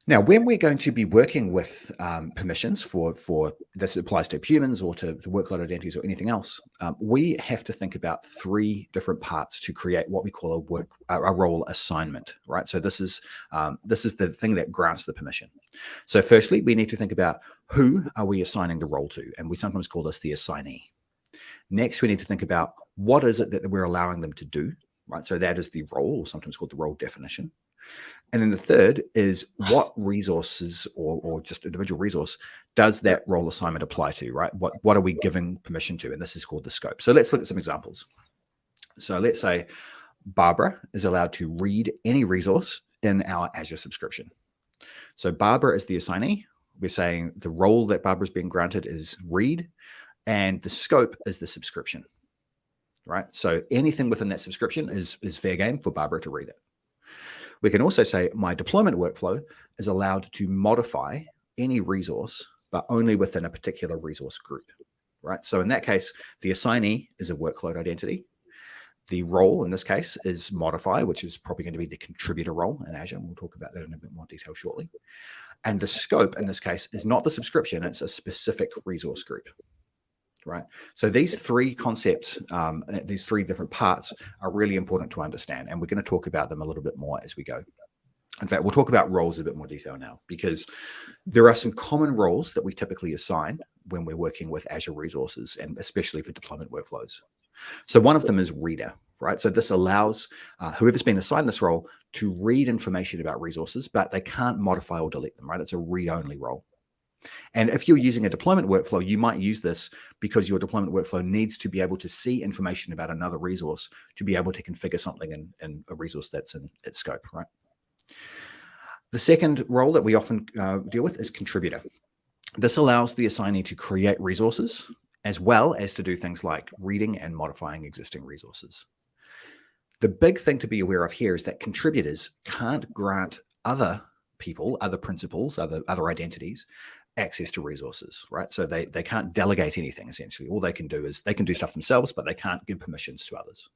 Now, when we're going to be working with permissions for this applies to humans or to workload identities or anything else, we have to think about three different parts to create what we call a role assignment, right? So this is the thing that grants the permission. So firstly, we need to think about who are we assigning the role to, and we sometimes call this the assignee. Next, we need to think about what is it that we're allowing them to do, right? So that is the role, or sometimes called the role definition. And then the third is what resources or just individual resource does that role assignment apply to, right? What are we giving permission to? And this is called the scope. So let's look at some examples. So let's say Barbara is allowed to read any resource in our Azure subscription. So Barbara is the assignee. We're saying the role that Barbara is being granted is read, and the scope is the subscription, right? So anything within that subscription is fair game for Barbara to read it. We can also say my deployment workflow is allowed to modify any resource, but only within a particular resource group, right? So in that case, the assignee is a workload identity. The role in this case is modify, which is probably going to be the contributor role in Azure. We'll talk about that in a bit more detail shortly. And the scope in this case is not the subscription, it's a specific resource group. Right. So these three concepts, these three different parts are really important to understand. And we're going to talk about them a little bit more as we go. In fact, we'll talk about roles in a bit more detail now, because there are some common roles that we typically assign when we're working with Azure resources, and especially for deployment workflows. So one of them is reader, right? So this allows whoever's been assigned this role to read information about resources, but they can't modify or delete them, right? It's a read-only role. And if you're using a deployment workflow, you might use this because your deployment workflow needs to be able to see information about another resource to be able to configure something in a resource that's in its scope, right? The second role that we often deal with is contributor. This allows the assignee to create resources as well as to do things like reading and modifying existing resources. The big thing to be aware of here is that contributors can't grant other people, other principals, other identities, access to resources, right? So they can't delegate anything, essentially. All they can do is they can do stuff themselves, but they can't give permissions to others.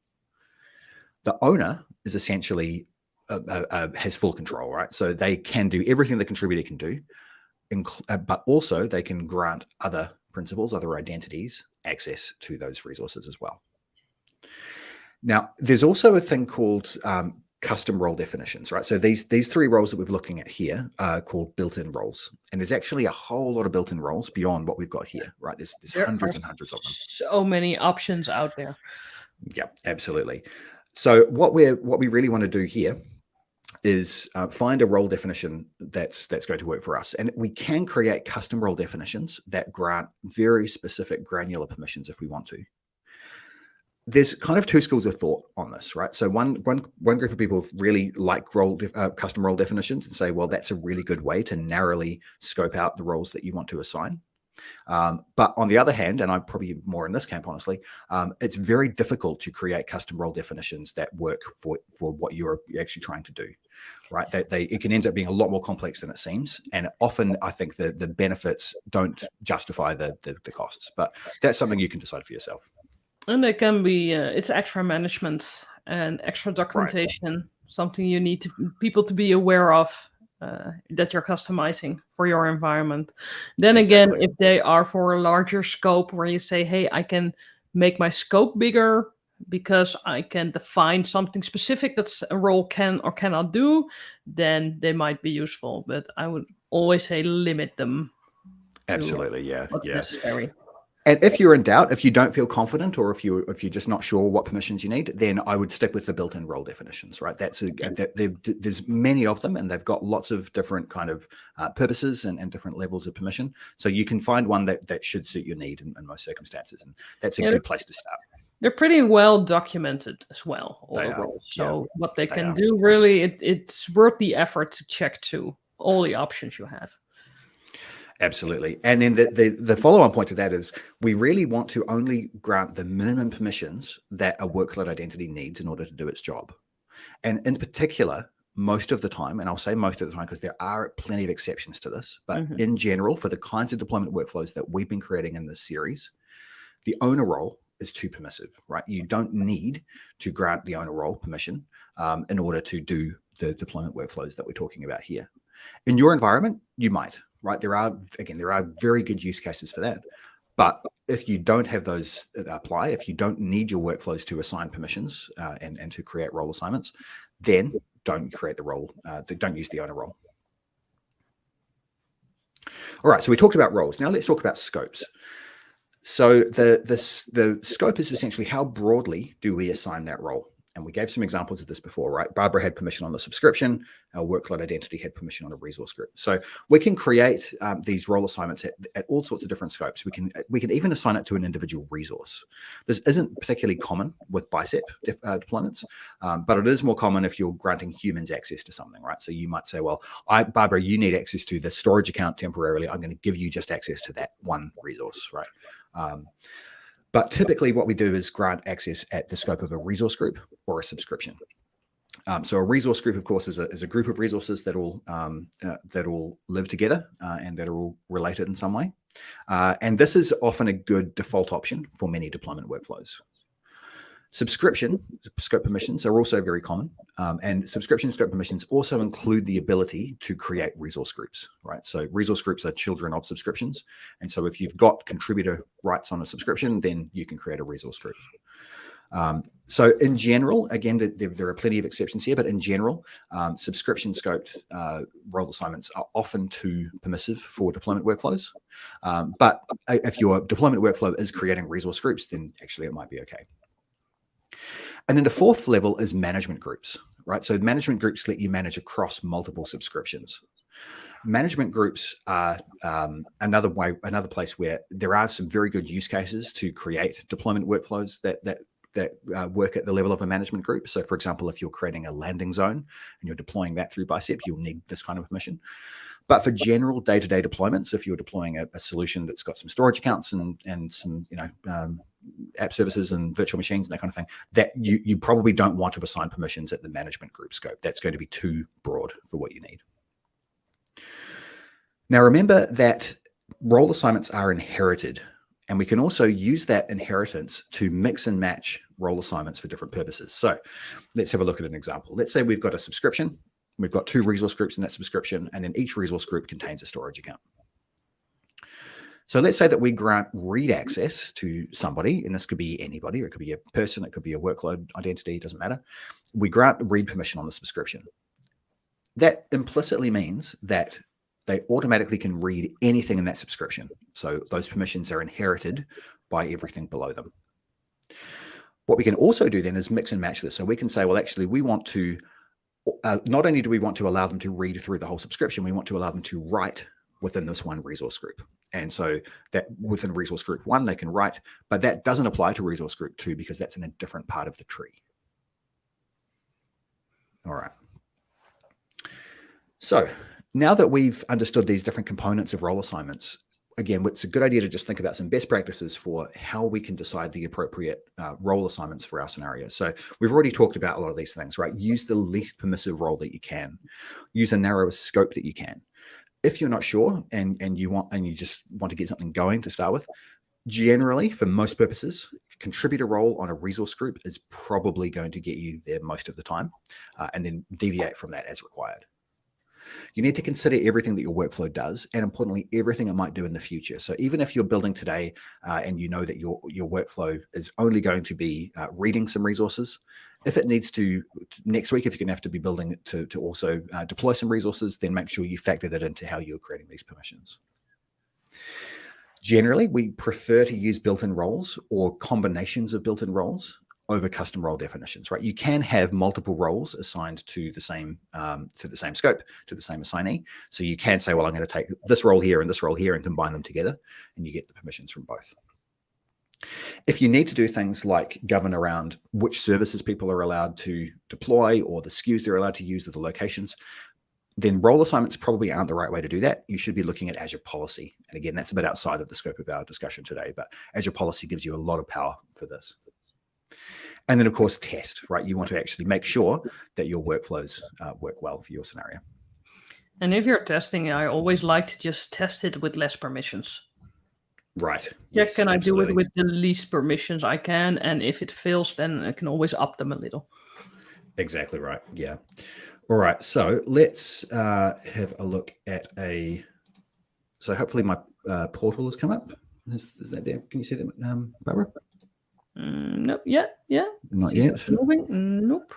The owner is essentially has full control, right? So they can do everything the contributor can do, but also they can grant other principals, other identities, access to those resources as well. Now, there's also a thing called custom role definitions, right? So these three roles that we're looking at here are called built-in roles. And there's actually a whole lot of built-in roles beyond what we've got here, right? There's hundreds and hundreds of them. So many options out there. Yeah, absolutely. So what we really want to do here is find a role definition that's going to work for us. And we can create custom role definitions that grant very specific granular permissions if we want to. There's kind of two schools of thought on this, right? So one group of people really like custom role definitions and say, well, that's a really good way to narrowly scope out the roles that you want to assign. But on the other hand, and I'm probably more in this camp, honestly, it's very difficult to create custom role definitions that work for what you're actually trying to do, right? It can end up being a lot more complex than it seems. And often I think the benefits don't justify the costs, but that's something you can decide for yourself. And it can be, it's extra management and extra documentation, right. Something you need people to be aware of that you're customizing for your environment. Then again, if they are for a larger scope where you say, hey, I can make my scope bigger, because I can define something specific that a role can or cannot do, then they might be useful. But I would always say limit them to Absolutely, yeah, what's yeah. necessary. And if you're in doubt, if you don't feel confident, or if you're just not sure what permissions you need, then I would stick with the built-in role definitions, right? There's many of them, and they've got lots of different kind of purposes and different levels of permission. So you can find one that should suit your need in most circumstances, and that's a good place to start. They're pretty well documented as well, all the roles. So what they can do, really, it's worth the effort to check to all the options you have. Absolutely. And then the follow-on point to that is we really want to only grant the minimum permissions that a workload identity needs in order to do its job. And in particular, most of the time, and I'll say most of the time because there are plenty of exceptions to this, but in general, for the kinds of deployment workflows that we've been creating in this series, the owner role is too permissive, right? You don't need to grant the owner role permission in order to do the deployment workflows that we're talking about here. In your environment, you might, right? There are very good use cases for that. But if you don't have those apply, if you don't need your workflows to assign permissions and to create role assignments, then don't create the role, don't use the owner role. All right, so we talked about roles. Now let's talk about scopes. So the scope is essentially how broadly do we assign that role? And we gave some examples of this before, right? Barbara had permission on the subscription. Our workload identity had permission on a resource group. So we can create these role assignments at all sorts of different scopes. We can even assign it to an individual resource. This isn't particularly common with Bicep deployments, but it is more common if you're granting humans access to something, right? So you might say, well, Barbara, you need access to the storage account temporarily. I'm going to give you just access to that one resource, right? But typically what we do is grant access at the scope of a resource group or a subscription. So a resource group, of course, is a group of resources that all live together and that are all related in some way. And this is often a good default option for many deployment workflows. Subscription scope permissions are also very common, and subscription scope permissions also include the ability to create resource groups, right? So resource groups are children of subscriptions, and so if you've got contributor rights on a subscription, then you can create a resource group. So in general, again, there are plenty of exceptions here, but in general, subscription scoped role assignments are often too permissive for deployment workflows. But if your deployment workflow is creating resource groups, then actually it might be okay. And then the fourth level is management groups, right? So management groups let you manage across multiple subscriptions. Management groups are another place where there are some very good use cases to create deployment workflows that work at the level of a management group. So for example, if you're creating a landing zone and you're deploying that through Bicep, you'll need this kind of permission. But for general day-to-day deployments, if you're deploying a solution that's got some storage accounts and some app services and virtual machines and that kind of thing, that you probably don't want to assign permissions at the management group scope. That's going to be too broad for what you need. Now remember that role assignments are inherited, and we can also use that inheritance to mix and match role assignments for different purposes. So let's have a look at an example. Let's say we've got a subscription. We've got 2 resource groups in that subscription, and then each resource group contains a storage account. So let's say that we grant read access to somebody, and this could be anybody, or it could be a person, it could be a workload identity, it doesn't matter. We grant read permission on the subscription. That implicitly means that they automatically can read anything in that subscription. So those permissions are inherited by everything below them. What we can also do then is mix and match this. So we can say, well, actually, we want to, not only do we want to allow them to read through the whole subscription, we want to allow them to write within this one resource group. And so that within resource group 1, they can write, but that doesn't apply to resource group 2 because that's in a different part of the tree. All right. So now that we've understood these different components of role assignments, again, it's a good idea to just think about some best practices for how we can decide the appropriate role assignments for our scenario. So we've already talked about a lot of these things, right? Use the least permissive role that you can. Use the narrowest scope that you can. If you're not sure and you just want to get something going to start with, generally, for most purposes, contributor role on a resource group is probably going to get you there most of the time, and then deviate from that as required. You need to consider everything that your workflow does, and importantly, everything it might do in the future. So even if you're building today and you know that your workflow is only going to be reading some resources, if it needs to next week, if you're going to have to be building it to also deploy some resources, then make sure you factor that into how you're creating these permissions. Generally, we prefer to use built-in roles or combinations of built-in roles over custom role definitions, right? You can have multiple roles assigned to the same scope, to the same assignee. So you can say, well, I'm going to take this role here and this role here and combine them together, and you get the permissions from both. If you need to do things like govern around which services people are allowed to deploy or the SKUs they're allowed to use or the locations, then role assignments probably aren't the right way to do that. You should be looking at Azure policy. And again, that's a bit outside of the scope of our discussion today, but Azure policy gives you a lot of power for this. And then, of course, test, right? You want to actually make sure that your workflows work well for your scenario. And if you're testing, I always like to just test it with less permissions. Right. Yeah, yes, can I do it with the least permissions I can? And if it fails, then I can always up them a little. Exactly right. Yeah. All right. So let's have a look at so hopefully my portal has come up. Is that there? Can you see that, Barbara? Nope. Yeah. Not yet. Moving? Nope.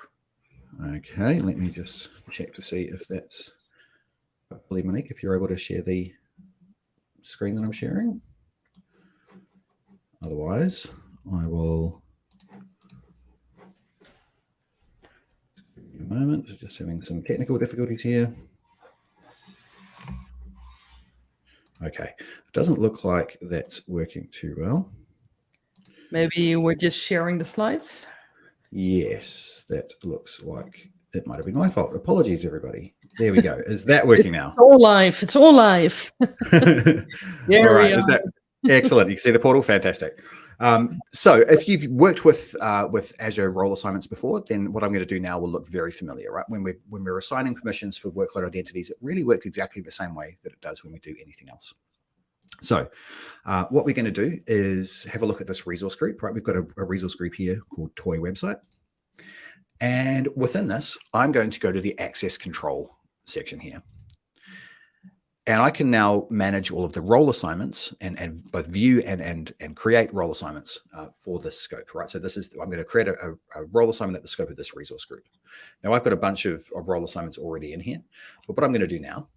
Okay. Let me just check to see if that's, hopefully, Monique, if you're able to share the screen that I'm sharing. Otherwise, I will. A moment, just having some technical difficulties here. Okay, it doesn't look like that's working too well. Maybe we're just sharing the slides. Yes, that looks like it might have been my fault. Apologies, everybody. There we go. Is that working now? It's all live. It's all live. All right. Is that excellent? You can see the portal. Fantastic. So if you've worked with Azure role assignments before, then what I'm going to do now will look very familiar, right? When we're assigning permissions for workload identities, it really works exactly the same way that it does when we do anything else. So what we're going to do is have a look at this resource group, right? We've got a resource group here called Toy Website. And within this, I'm going to go to the access control section here. And I can now manage all of the role assignments and both view and create role assignments for this scope, right? So I'm going to create a role assignment at the scope of this resource group. Now I've got a bunch of role assignments already in here, but what I'm going to do now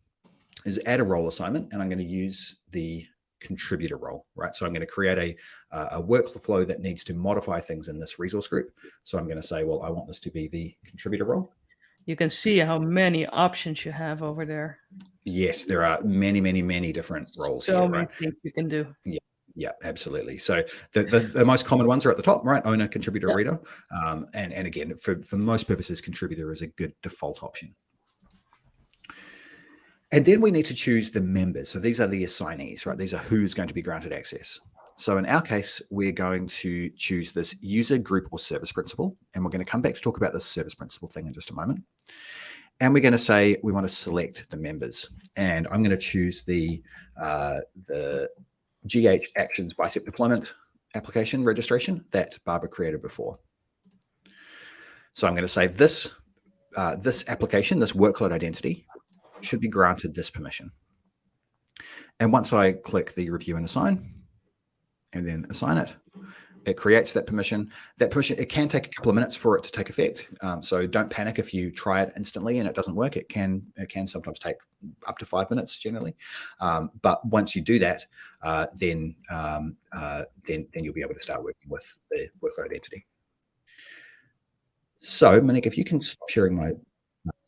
is add a role assignment, and I'm going to use the contributor role, right? So I'm going to create a workflow that needs to modify things in this resource group. So I'm going to say, well, I want this to be the contributor role. You can see how many options you have over there. Yes, there are many, many, many different roles here, so many right? things you can do. Yeah, absolutely. So the most common ones are at the top, right? Owner, contributor, reader. And again, for most purposes, contributor is a good default option. And then we need to choose the members. So these are the assignees, right? These are who's going to be granted access. So in our case, we're going to choose this user group or service principal. And we're going to come back to talk about this service principal thing in just a moment. And we're going to say we want to select the members. And I'm going to choose the GH Actions Bicep deployment application registration that Barbara created before. So I'm going to say this application, this workload identity, should be granted this permission. And once I click the review and assign, and then assign it, it creates that permission. That permission, it can take a couple of minutes for it to take effect. So don't panic if you try it instantly and it doesn't work. It can sometimes take up to 5 minutes generally. But once you do that, then you'll be able to start working with the workload identity. So Monique, if you can stop sharing my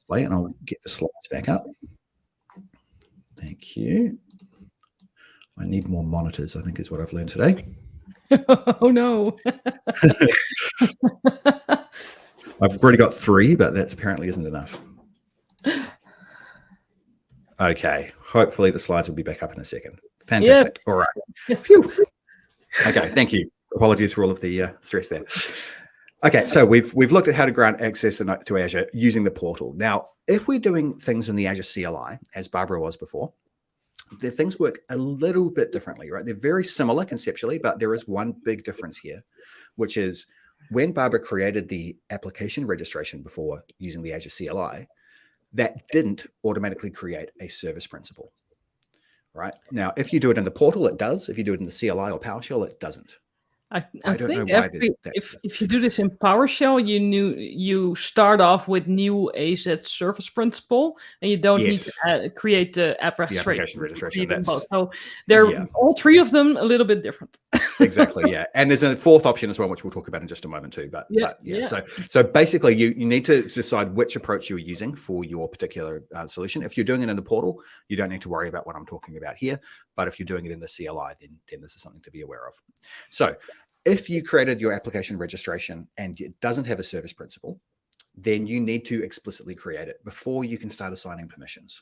display and I'll get the slides back up. Thank you. I need more monitors, I think is what I've learned today. Oh no. I've already got 3, but that apparently isn't enough. Okay, hopefully the slides will be back up in a second. Fantastic. Yep. All right. Phew. Okay, thank you. Apologies for all of the stress there. Okay, so we've looked at how to grant access to Azure using the portal. Now, if we're doing things in the Azure CLI, as Barbara was before, the things work a little bit differently, right? They're very similar conceptually, but there is one big difference here, which is when Barbara created the application registration before using the Azure CLI, that didn't automatically create a service principal, right? Now, if you do it in the portal, it does. If you do it in the CLI or PowerShell, it doesn't. I don't know think why there's that. if you do this in PowerShell, you start off with new AZ service principal, and you don't need to create the app registration. The application registration. So they're all three of them a little bit different. Exactly, yeah. And there's a fourth option as well, which we'll talk about in just a moment too. But yeah. So basically, you need to decide which approach you're using for your particular solution. If you're doing it in the portal, you don't need to worry about what I'm talking about here. But if you're doing it in the CLI, then this is something to be aware of. So if you created your application registration and it doesn't have a service principal, then you need to explicitly create it before you can start assigning permissions,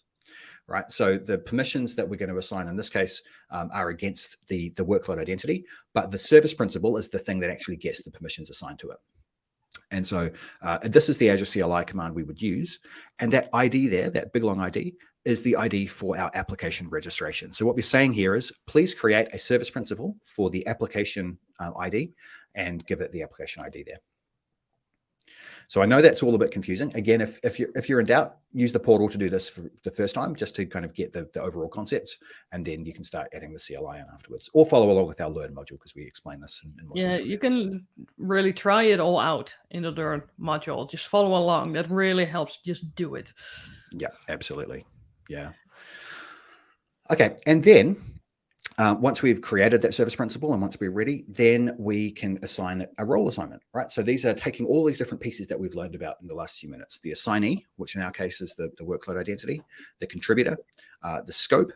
right? So the permissions that we're going to assign in this case are against the workload identity, but the service principal is the thing that actually gets the permissions assigned to it. And so this is the Azure CLI command we would use. And that ID there, that big long ID, is the ID for our application registration. So what we're saying here is, please create a service principal for the application ID and give it the application ID there. So I know that's all a bit confusing. Again, if you're in doubt, use the portal to do this for the first time, just to kind of get the overall concept, and then you can start adding the CLI in afterwards, or follow along with our Learn module, because we explain this in more detail. You can really try it all out in the Learn module. Just follow along. That really helps. Just do it. Yeah, absolutely. Yeah. Okay, and then once we've created that service principal and once we're ready, then we can assign it a role assignment, right? So these are taking all these different pieces that we've learned about in the last few minutes: the assignee, which in our case is the workload identity, the contributor, the scope,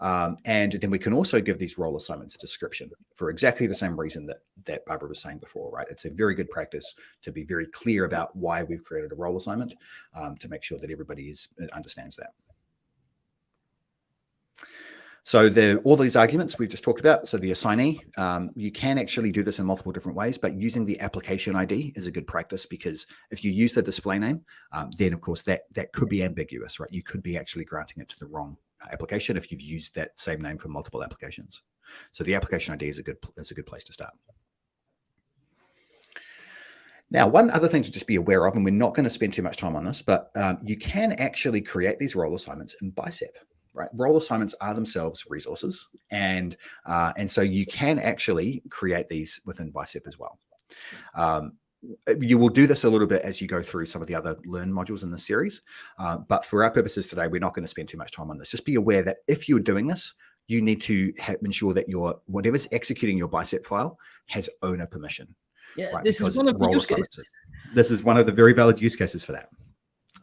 and then we can also give these role assignments a description for exactly the same reason that Barbara was saying before, right? It's a very good practice to be very clear about why we've created a role assignment, to make sure that everybody understands that. So all these arguments we've just talked about, so the assignee, you can actually do this in multiple different ways, but using the application ID is a good practice, because if you use the display name, then of course that could be ambiguous, right? You could be actually granting it to the wrong application if you've used that same name for multiple applications. So the application ID is a good place to start. Now, one other thing to just be aware of, and we're not going to spend too much time on this, but you can actually create these role assignments in Bicep. Right, role assignments are themselves resources, and so you can actually create these within Bicep as well. You will do this a little bit as you go through some of the other Learn modules in this series, but for our purposes today, we're not going to spend too much time on this. Just be aware that if you're doing this, you need to ensure that whatever's executing your Bicep file has owner permission. Yeah, right? This is one of the use cases. This is one of the very valid use cases for that.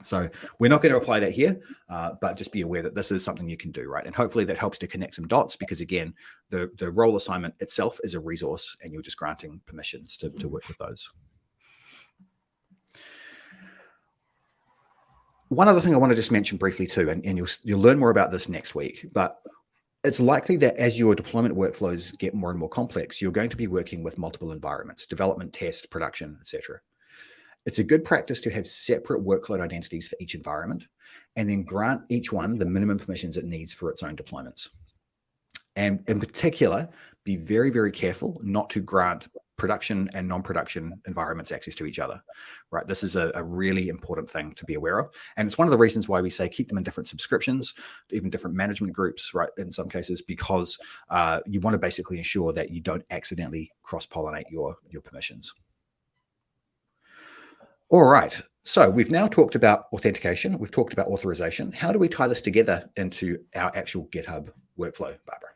So we're not going to apply that here, but just be aware that this is something you can do, right? And hopefully that helps to connect some dots, because again, the role assignment itself is a resource, and you're just granting permissions to work with those. One other thing I want to just mention briefly too, and you'll learn more about this next week, but it's likely that as your deployment workflows get more and more complex, you're going to be working with multiple environments: development, test, production, etc. It's a good practice to have separate workload identities for each environment, and then grant each one the minimum permissions it needs for its own deployments. And in particular, be very, very careful not to grant production and non-production environments access to each other, right? This is a really important thing to be aware of. And it's one of the reasons why we say keep them in different subscriptions, even different management groups, right? In some cases, because you want to basically ensure that you don't accidentally cross-pollinate your permissions. All right, so we've now talked about authentication. We've talked about authorization. How do we tie this together into our actual GitHub workflow, Barbara?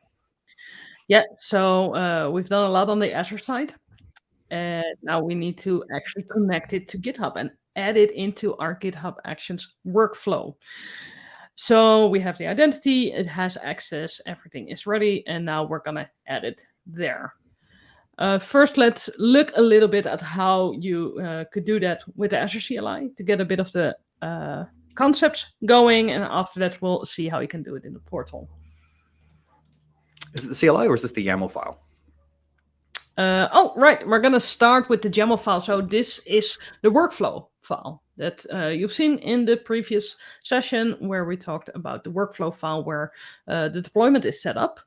Yeah, so we've done a lot on the Azure side, and now we need to actually connect it to GitHub and add it into our GitHub Actions workflow. So we have the identity, it has access, everything is ready, and now we're going to add it there. First, let's look a little bit at how you could do that with the Azure CLI to get a bit of the concepts going, and after that, we'll see how you can do it in the portal. Is it the CLI or is this the YAML file? Oh, right. We're going to start with the YAML file. So this is the workflow file that you've seen in the previous session where we talked about the workflow file where the deployment is set up.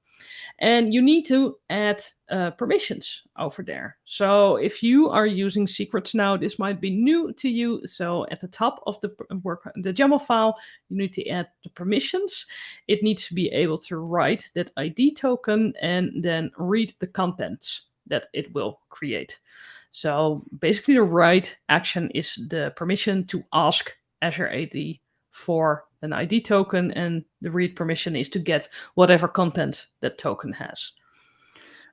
And you need to add permissions over there. So if you are using secrets now, this might be new to you. So at the top of the YAML file, you need to add the permissions. It needs to be able to write that ID token and then read the contents that it will create. So basically the write action is the permission to ask Azure AD for an ID token, and the read permission is to get whatever content that token has.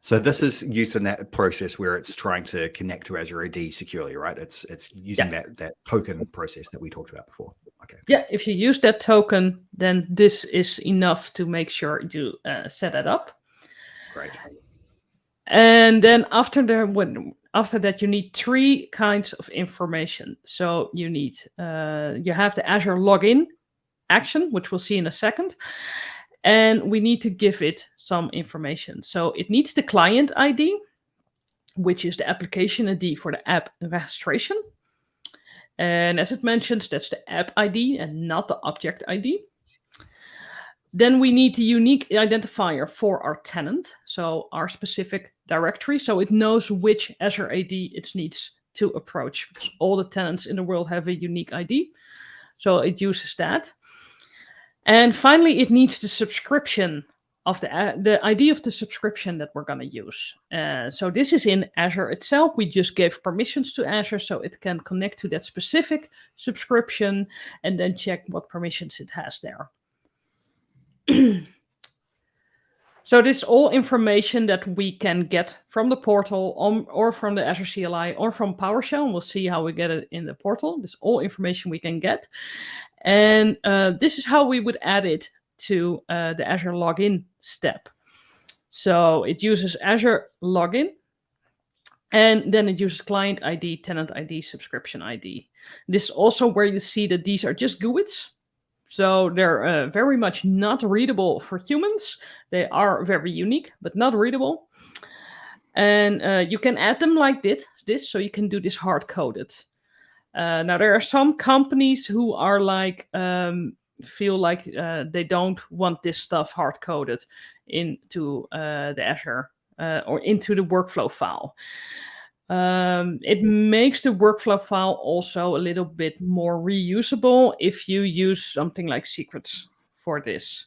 So this is used in that process where it's trying to connect to Azure AD securely, right? It's using that token process that we talked about before. Okay. Yeah, if you use that token, then this is enough to make sure you set it up. Great. And then after that, you need three kinds of information. So you need you have the Azure login action, which we'll see in a second. And we need to give it some information. So it needs the client ID, which is the application ID for the app registration. And as it mentions, that's the app ID and not the object ID. Then we need the unique identifier for our tenant, so our specific directory, so it knows which Azure AD it needs to approach. Because all the tenants in the world have a unique ID, so it uses that. And finally, it needs the subscription of the ID of the subscription that we're going to use. So this is in Azure itself. We just gave permissions to Azure so it can connect to that specific subscription and then check what permissions it has there. So this is all information that we can get from the portal or from the Azure CLI or from PowerShell. And we'll see how we get it in the portal. This is all information we can get. And this is how we would add it to the Azure login step. So it uses Azure login, and then it uses client ID, tenant ID, subscription ID. This is also where you see that these are just GUIDs. So they're very much not readable for humans. They are very unique, but not readable. And you can add them like this, so you can do this hard-coded. Now, there are some companies who are like, feel like they don't want this stuff hard-coded into the Azure or into the workflow file. It makes the workflow file also a little bit more reusable if you use something like secrets for this.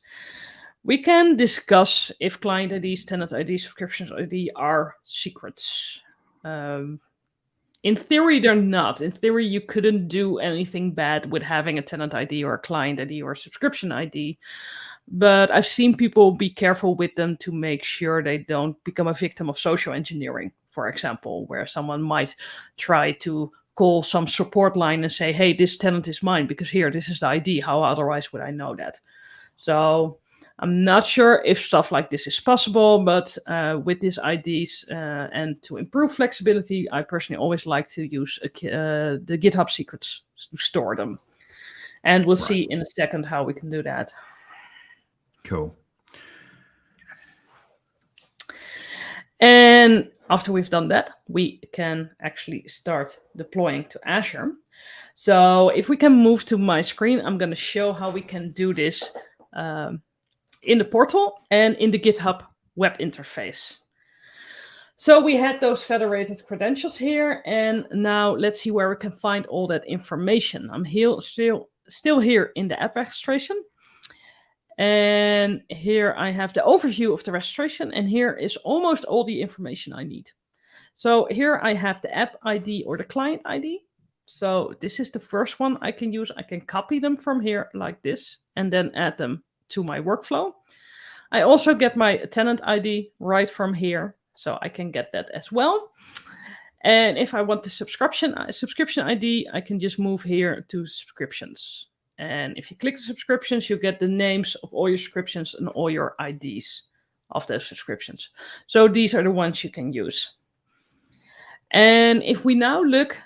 We can discuss if client IDs, tenant IDs, subscriptions ID are secrets. In theory, they're not. In theory, you couldn't do anything bad with having a tenant ID or a client ID or a subscription ID. But I've seen people be careful with them to make sure they don't become a victim of social engineering, for example, where someone might try to call some support line and say, hey, this tenant is mine because here, this is the ID. How otherwise would I know that? So I'm not sure if stuff like this is possible, but with these IDs and to improve flexibility, I personally always like to use the GitHub secrets to store them. And we'll see in a second how we can do that. Cool. And after we've done that, we can actually start deploying to Azure. So if we can move to my screen, I'm going to show how we can do this in the portal and in the GitHub web interface. So we had those federated credentials here, and now let's see where we can find all that information. I'm still here in the app registration. And here I have the overview of the registration, and here is almost all the information I need. So here I have the app ID or the client ID. So this is the first one I can use. I can copy them from here like this and then add them to my workflow. I also get my tenant ID right from here, so I can get that as well. And if I want the subscription ID, I can just move here to subscriptions. And if you click the subscriptions, you get the names of all your subscriptions and all your IDs of those subscriptions. So these are the ones you can use. And if we now look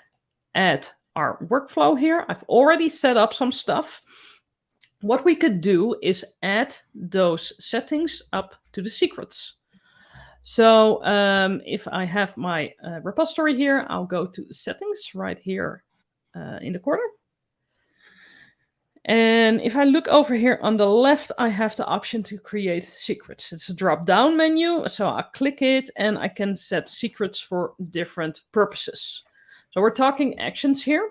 at our workflow here, I've already set up some stuff. What we could do is add those settings up to the secrets. So if I have my repository here, I'll go to settings right here in the corner. And if I look over here on the left, I have the option to create secrets. It's a drop-down menu, so I click it and I can set secrets for different purposes. So we're talking actions here.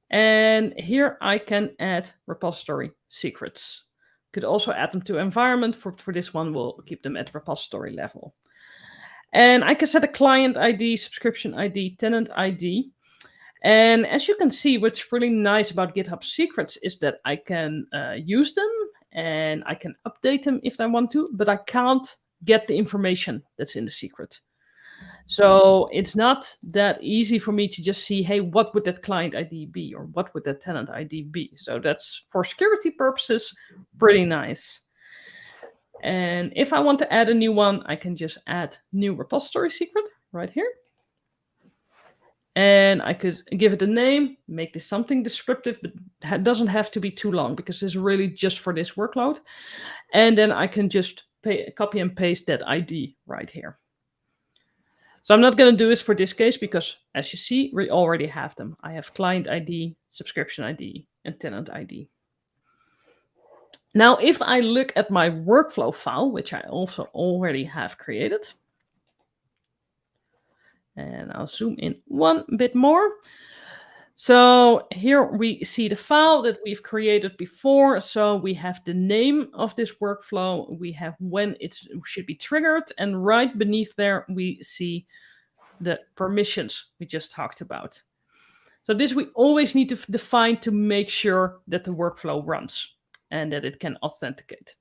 And here I can add repository secrets. Could also add them to environment. For this one, we'll keep them at repository level. And I can set a client ID, subscription ID, tenant ID. And as you can see, what's really nice about GitHub Secrets is that I can use them and I can update them if I want to, but I can't get the information that's in the secret. So it's not that easy for me to just see, hey, what would that client ID be or what would that tenant ID be? So that's, for security purposes, pretty nice. And if I want to add a new one, I can just add new repository secret right here. And I could give it a name, make this something descriptive, but it doesn't have to be too long because it's really just for this workload. And then I can just copy and paste that ID right here. So I'm not going to do this for this case because, as you see, we already have them. I have client ID, subscription ID, and tenant ID. Now, if I look at my workflow file, which I also already have created, and I'll zoom in one bit more. So here we see the file that we've created before. So we have the name of this workflow. We have when it should be triggered. And right beneath there, we see the permissions we just talked about. So this we always need to define to make sure that the workflow runs and that it can authenticate.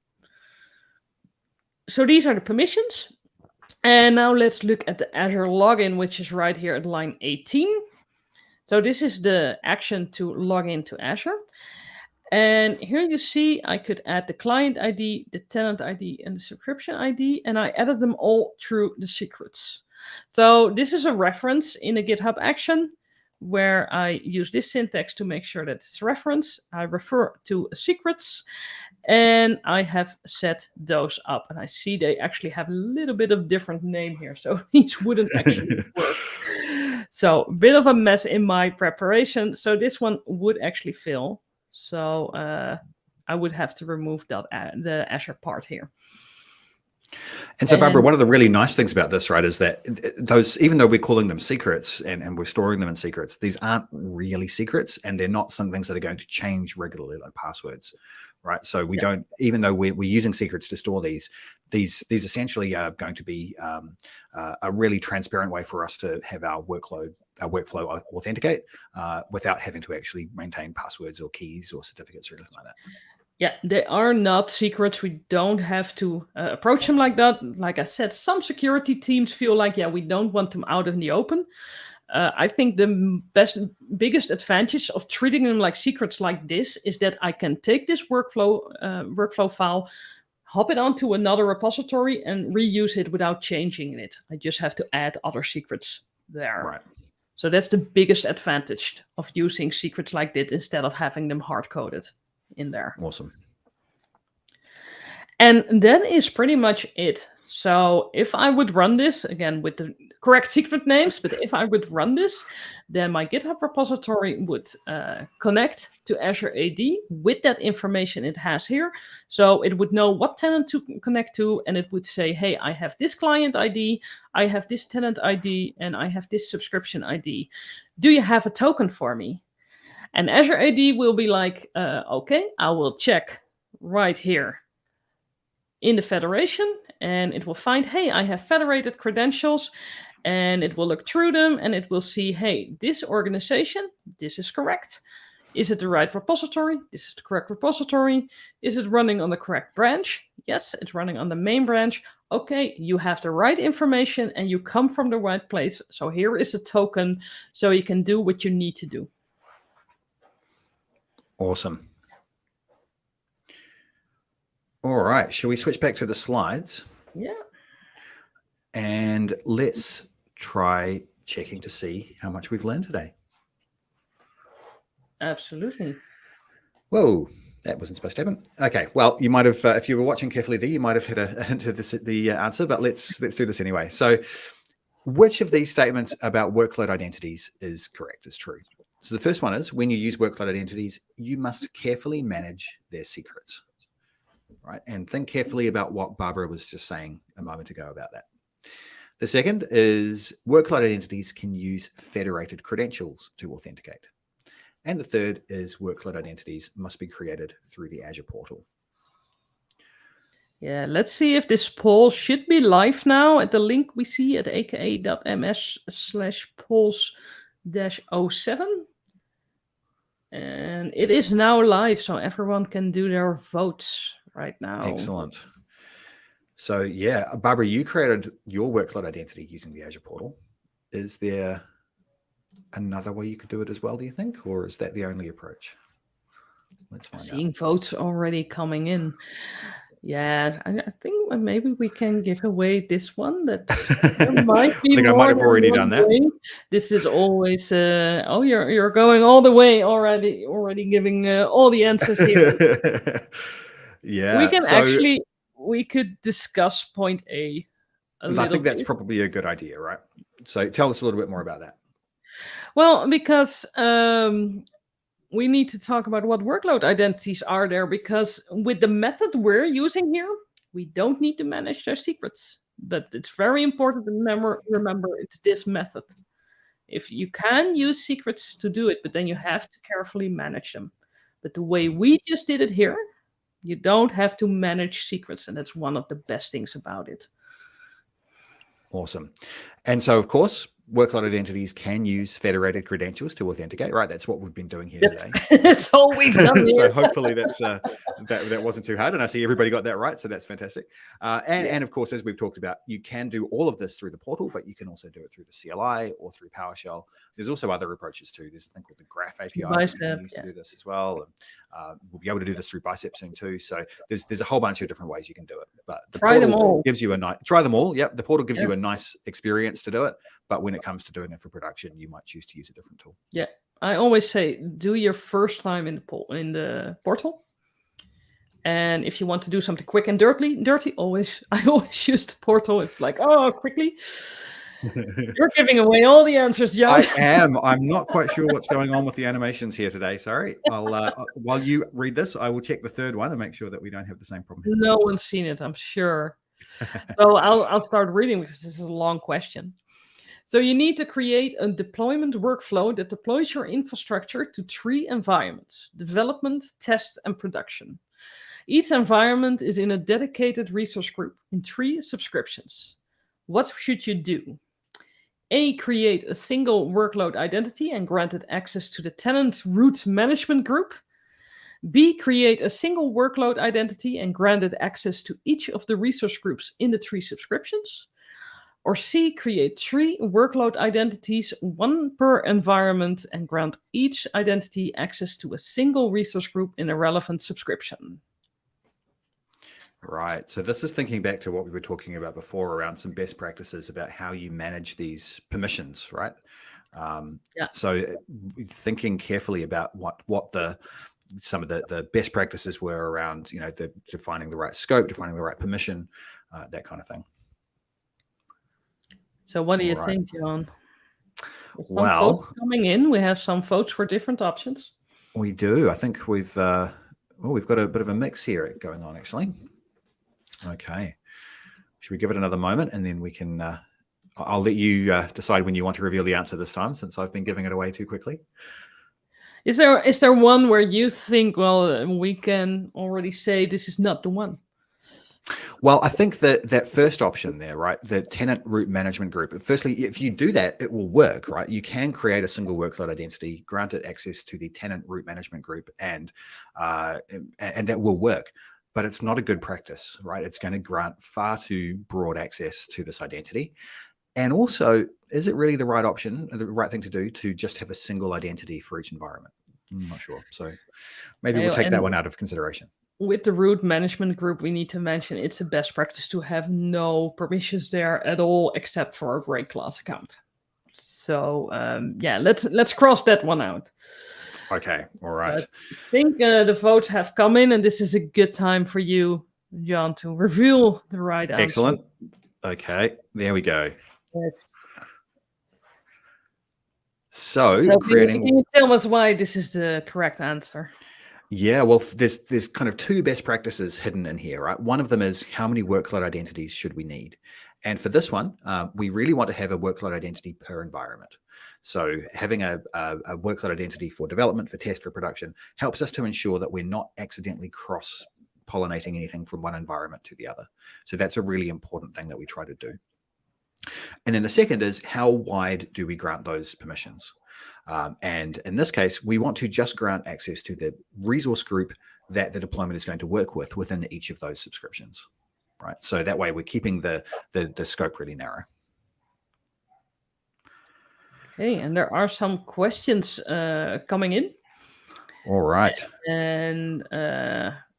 So these are the permissions. And now let's look at the Azure login, which is right here at line 18. So this is the action to log into Azure. And here you see I could add the client ID, the tenant ID, and the subscription ID, and I added them all through the secrets. So this is a reference in a GitHub action where I use this syntax to make sure that it's reference. I refer to secrets. And I have set those up. And I see they actually have a little bit of different name here. So these wouldn't actually work. So a bit of a mess in my preparation. So this one would actually fail. So I would have to remove that the Azure part here. And so, Barbara, one of the really nice things about this, right, is that those, even though we're calling them secrets and we're storing them in secrets, these aren't really secrets, and they're not some things that are going to change regularly, like passwords, right? So we don't, even though we're using secrets to store these essentially are going to be a really transparent way for us to have our workflow authenticate without having to actually maintain passwords or keys or certificates or anything like that. Yeah, they are not secrets. We don't have to approach them like that. Like I said, some security teams feel like, yeah, we don't want them out in the open. I think the biggest advantage of treating them like secrets like this is that I can take this workflow file, hop it onto another repository, and reuse it without changing it. I just have to add other secrets there. Right. So that's the biggest advantage of using secrets like this instead of having them hard-coded in there. Awesome. And that is pretty much it. So if I would run this, again, with the correct secret names, but if I would run this, then my GitHub repository would connect to Azure AD with that information it has here. So it would know what tenant to connect to, and it would say, hey, I have this client ID, I have this tenant ID, and I have this subscription ID. Do you have a token for me? And Azure AD will be like, okay, I will check right here in the federation, and it will find, hey, I have federated credentials, and it will look through them, and it will see, hey, this organization, this is correct. Is it the right repository? This is the correct repository. Is it running on the correct branch? Yes, it's running on the main branch. Okay, you have the right information, and you come from the right place. So here is a token, so you can do what you need to do. Awesome. All right, shall we switch back to the slides? Yeah. And let's try checking to see how much we've learned today. Absolutely. Whoa, that wasn't supposed to happen. Okay, well, you might have, if you were watching carefully there, you might have hit into the answer, but let's do this anyway. So which of these statements about workload identities is correct, is true? So the first one is when you use workload identities, you must carefully manage their secrets, right? And think carefully about what Barbara was just saying a moment ago about that. The second is workload identities can use federated credentials to authenticate. And the third is workload identities must be created through the Azure portal. Yeah, let's see if this poll should be live now at the link we see at aka.ms/polls-07. And it is now live, so everyone can do their votes right now. Excellent. So yeah, Barbara, you created your workload identity using the Azure portal. Is there another way you could do it as well, do you think? Or is that the only approach? Let's find out. Seeing votes already coming in. Yeah, I think maybe we can give away this one. That there might be I think I might have already done that. Way. This is always oh, you're going all the way already giving all the answers here. Yeah, we can we could discuss point A. I think that's probably a good idea, right? So tell us a little bit more about that. Well, because we need to talk about what workload identities are there, because with the method we're using here, we don't need to manage their secrets. But it's very important to remember it's this method. If you can use secrets to do it, but then you have to carefully manage them. But the way we just did it here, you don't have to manage secrets, and that's one of the best things about it. Awesome. And so, of course, workload identities can use federated credentials to authenticate, right? That's what we've been doing here today. That's all we've done here. So hopefully that's that wasn't too hard, and I see everybody got that right, so that's fantastic. And of course, as we've talked about, you can do all of this through the portal, but you can also do it through the CLI or through PowerShell. There's also other approaches too. There's a thing called the Graph API that you can use to do this as well. And, we'll be able to do this through Bicep soon too. So there's a whole bunch of different ways you can do it. But the try them all. Gives you a nice try them all. Yep, the portal gives you a nice experience to do it. But when it comes to doing it for production, you might choose to use a different tool. Yeah, I always say do your first time in the portal. And if you want to do something quick and dirty, I always use the portal. It's like, oh, quickly. You're giving away all the answers, John. I am. I'm not quite sure what's going on with the animations here today. Sorry. I'll while you read this, I will check the third one and make sure that we don't have the same problem. No one's seen it, I'm sure. So I'll start reading because this is a long question. So you need to create a deployment workflow that deploys your infrastructure to 3 environments: development, test, and production. Each environment is in a dedicated resource group in 3 subscriptions. What should you do? A, create a single workload identity and grant it access to the tenant root management group. B, create a single workload identity and grant it access to each of the resource groups in the 3 subscriptions. Or C, create 3 workload identities, 1 per environment, and grant each identity access to a single resource group in a relevant subscription. Right. So this is thinking back to what we were talking about before around some best practices about how you manage these permissions, right? So thinking carefully about what some of the best practices were around, defining the right scope, defining the right permission, that kind of thing. So what do you think, John? Well, votes coming in. We have some votes for different options. We do. I think we've got a bit of a mix here going on, actually. Okay. Should we give it another moment and then we can, I'll let you decide when you want to reveal the answer this time, since I've been giving it away too quickly. Is there one where you think, well, we can already say this is not the one? Well, I think that first option there, right, the tenant root management group, firstly, if you do that, it will work, right? You can create a single workload identity, grant it access to the tenant root management group, and that will work. But it's not a good practice, right? It's going to grant far too broad access to this identity. And also, is it really the right option, the right thing to do, to just have a single identity for each environment? I'm not sure. So maybe we'll take that one out of consideration. With the root management group, we need to mention it's a best practice to have no permissions there at all, except for a break class account. So let's cross that one out. Okay, all right. But I think the votes have come in, and this is a good time for you, John, to reveal the right answer. Excellent. Okay, there we go. Yes. So can you tell us why this is the correct answer? Yeah, well, there's kind of two best practices hidden in here, right? One of them is how many workload identities should we need? And for this one, we really want to have a workload identity per environment. So having a workload identity for development, for test, for production helps us to ensure that we're not accidentally cross-pollinating anything from one environment to the other. So that's a really important thing that we try to do. And then the second is how wide do we grant those permissions? And in this case, we want to just grant access to the resource group that the deployment is going to work with within each of those subscriptions, right? So that way we're keeping the scope really narrow. Okay, and there are some questions coming in. All right. And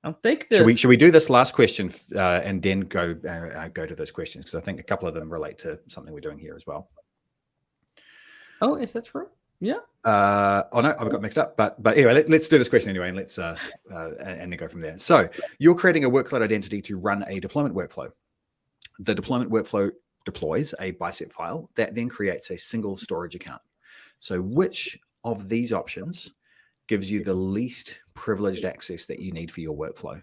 I'll take this. Should we do this last question and then go to those questions? Because I think a couple of them relate to something we're doing here as well. Oh, is that true? Yeah. Oh no, I've got mixed up. But anyway, let's do this question anyway, and let's and then go from there. So you're creating a workload identity to run a deployment workflow. The deployment workflow deploys a Bicep file that then creates a single storage account. So which of these options gives you the least privileged access that you need for your workflow?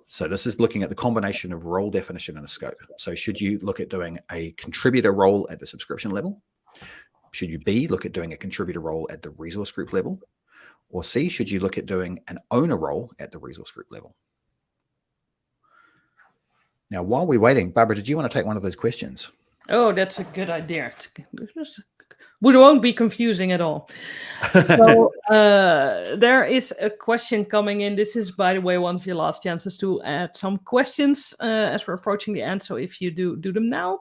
So this is looking at the combination of role definition and a scope. So should you look at doing a contributor role at the subscription level? Should you B, look at doing a contributor role at the resource group level? Or C, should you look at doing an owner role at the resource group level? Now, while we're waiting, Barbara, did you want to take one of those questions? Oh, that's a good idea. We won't be confusing at all. So there is a question coming in. This is, by the way, one of your last chances to add some questions as we're approaching the end. So if you do them now.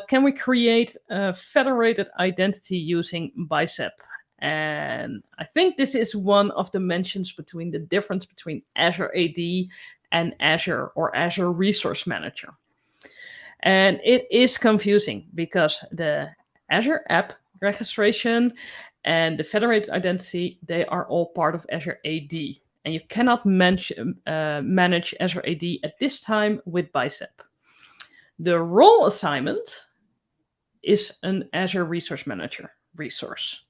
Can we create a federated identity using Bicep? And I think this is one of the mentions between the difference between Azure AD and Azure or Azure Resource-Manager. And it is confusing because the Azure app registration and the federated identity, they are all part of Azure AD. And you cannot manage Azure AD at this time with Bicep. The role assignment is an Azure Resource-Manager resource.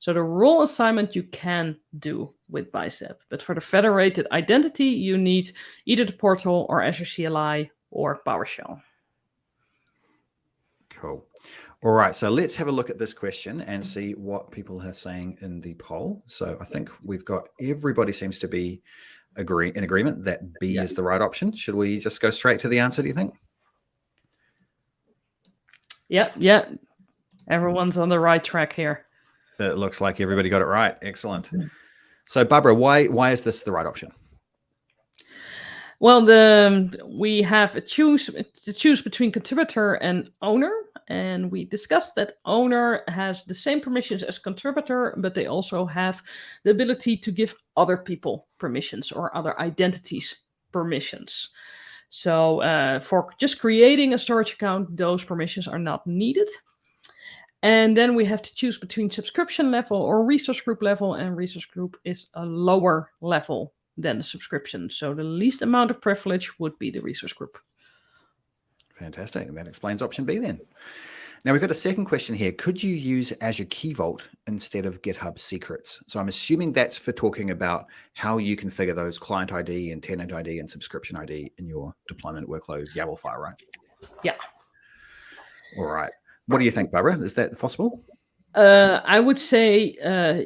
So the role assignment you can do with Bicep. But for the federated identity, you need either the portal or Azure CLI or PowerShell. Cool. All right, so let's have a look at this question and see what people are saying in the poll. So I think we've got everybody seems to be in agreement that B is the right option. Should we just go straight to the answer, do you think? Yeah. Everyone's on the right track here. It looks like everybody got it right. Excellent. So Barbara, why is this the right option? Well, we have to choose between contributor and owner. And we discussed that owner has the same permissions as contributor, but they also have the ability to give other people permissions or other identities permissions. So for just creating a storage account, those permissions are not needed. And then we have to choose between subscription level or resource group level, and resource group is a lower level than the subscription. So the least amount of privilege would be the resource group. Fantastic. And that explains option B then. Now we've got a second question here. Could you use Azure Key Vault instead of GitHub Secrets? So I'm assuming that's for talking about how you configure those client ID and tenant ID and subscription ID in your deployment workload YAML file, right? Yeah. All right. What do you think, Barbara? Is that possible? I would say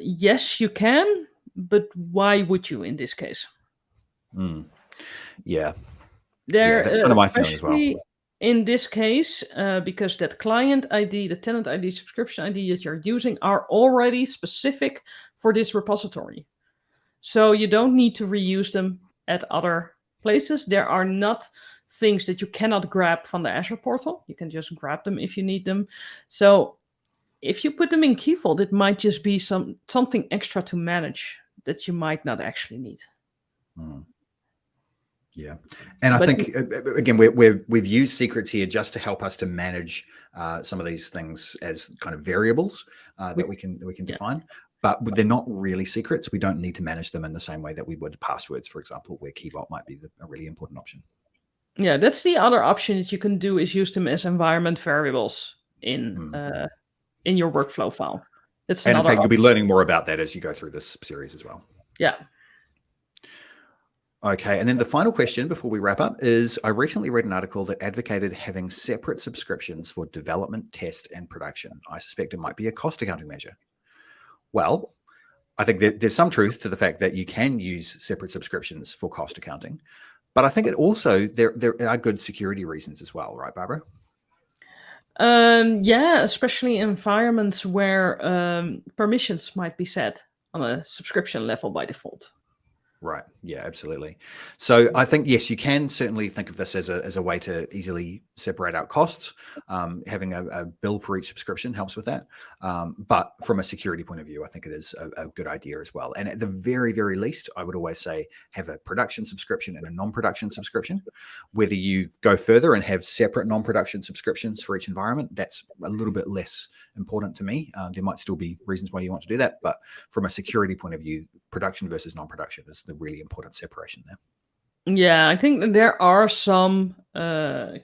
yes, you can, but why would you in this case? Yeah. That's kind of my feeling as well. In this case, because that client ID, the tenant ID, subscription ID that you're using are already specific for this repository. So you don't need to reuse them at other places. There are not things that you cannot grab from the Azure portal. You can just grab them if you need them. So if you put them in Key Vault, it might just be something extra to manage that you might not actually need. Yeah, and I think again we've used secrets here just to help us to manage some of these things as kind of variables that we can define, but they're not really secrets. We don't need to manage them in the same way that we would passwords, for example, where Key Vault might be a really important option. Yeah, that's the other option that you can do is use them as environment variables in in your workflow file. It's And in another fact, you'll be option. learning more about that as you go through this series as well. Yeah. Okay, and then the final question before we wrap up is, I recently read an article that advocated having separate subscriptions for development, test, and production. I suspect it might be a cost accounting measure. Well, I think that there's some truth to the fact that you can use separate subscriptions for cost accounting, but I think it also, there are good security reasons as well, right, Barbara? Yeah, especially in environments where permissions might be set on a subscription level by default. Right. Yeah, absolutely. So I think, yes, you can certainly think of this as a way to easily separate out costs. Having a bill for each subscription helps with that. But from a security point of view, I think it is a good idea as well. And at the very, very least, I would always say have a production subscription and a non-production subscription. Whether you go further and have separate non-production subscriptions for each environment, that's a little bit less important to me. There might still be reasons why you want to do that, but from a security point of view, production versus non-production is the really important separation there. Yeah, I think that there are some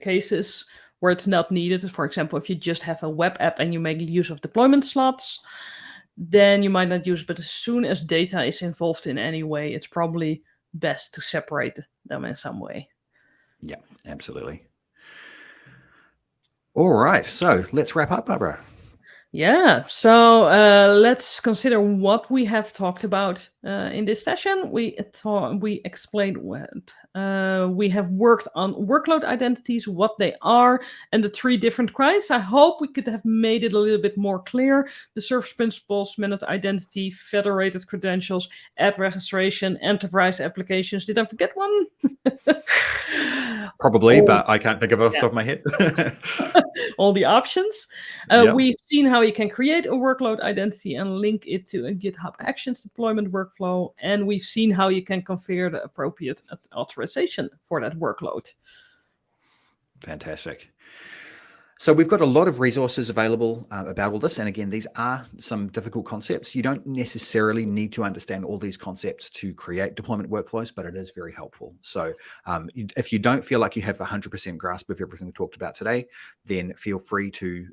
cases where it's not needed. For example, if you just have a web app and you make use of deployment slots, then you might not use it. But as soon as data is involved in any way, it's probably best to separate them in some way. Yeah, absolutely. All right, so let's wrap up, Barbara. Yeah, so let's consider what we have talked about in this session. We explained what we have worked on workload identities, what they are, and the 3 different kinds. I hope we could have made it a little bit more clear. The service principals, managed identity, federated credentials, app registration, enterprise applications. Did I forget one? Probably, but I can't think of it off the top of my head. All the options. Yep. We've seen how you can create a workload identity and link it to a GitHub Actions deployment workflow. And we've seen how you can configure the appropriate authorization for that workload. Fantastic. So we've got a lot of resources available about all this. And again, these are some difficult concepts. You don't necessarily need to understand all these concepts to create deployment workflows, but it is very helpful. So if you don't feel like you have 100% grasp of everything we talked about today, then feel free to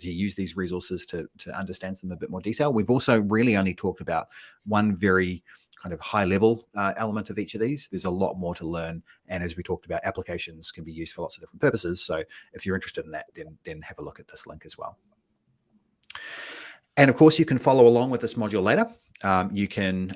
use these resources to understand them in a bit more detail. We've also really only talked about one very kind of high level element of each of these. There's a lot more to learn. And as we talked about, applications can be used for lots of different purposes. So if you're interested in that, then have a look at this link as well. And of course, you can follow along with this module later. You can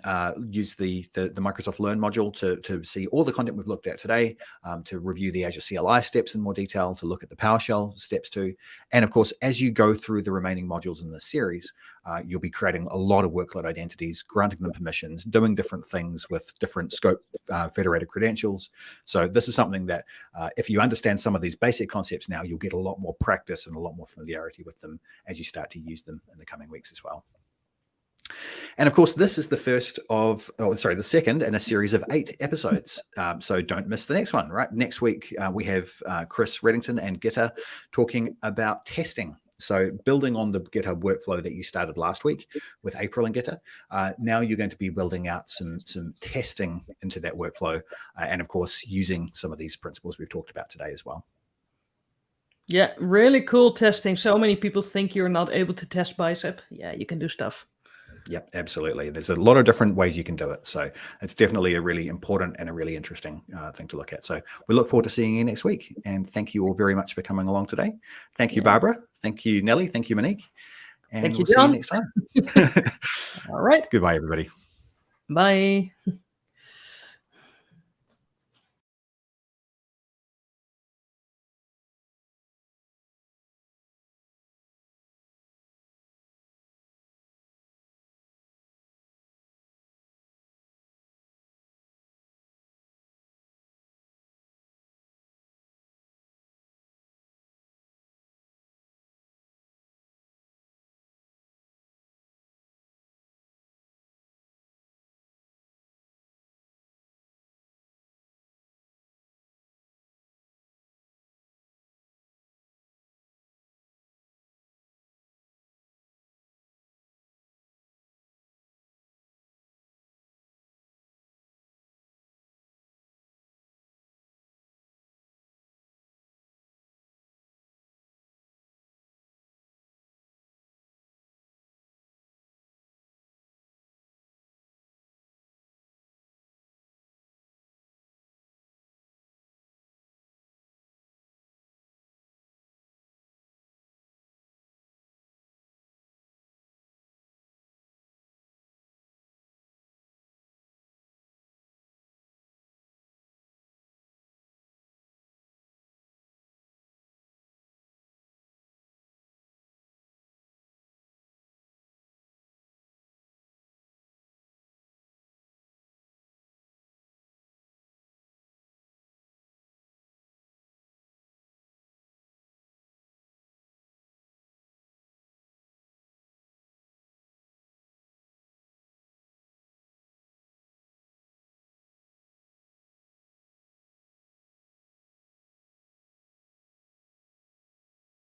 use the Microsoft Learn module to see all the content we've looked at today, to review the Azure CLI steps in more detail, to look at the PowerShell steps too. And of course, as you go through the remaining modules in this series, you'll be creating a lot of workload identities, granting them permissions, doing different things with different scope federated credentials. So this is something that if you understand some of these basic concepts now, you'll get a lot more practice and a lot more familiarity with them as you start to use them in the coming weeks as well. And of course, this is the the second in a series of 8 episodes. So don't miss the next one, right? Next week, we have Chris Reddington and Gitta talking about testing. So building on the GitHub workflow that you started last week with April and Gitta, now you're going to be building out some testing into that workflow. And of course, using some of these principles we've talked about today as well. Yeah, really cool testing. So many people think you're not able to test Bicep. Yeah, you can do stuff. Yep, absolutely. There's a lot of different ways you can do it. So it's definitely a really important and a really interesting thing to look at. So we look forward to seeing you next week. And thank you all very much for coming along today. Thank you, Barbara. Thank you, Nelly. Thank you, Monique. And Thank you, we'll see you John. next time. All right. Goodbye, everybody. Bye.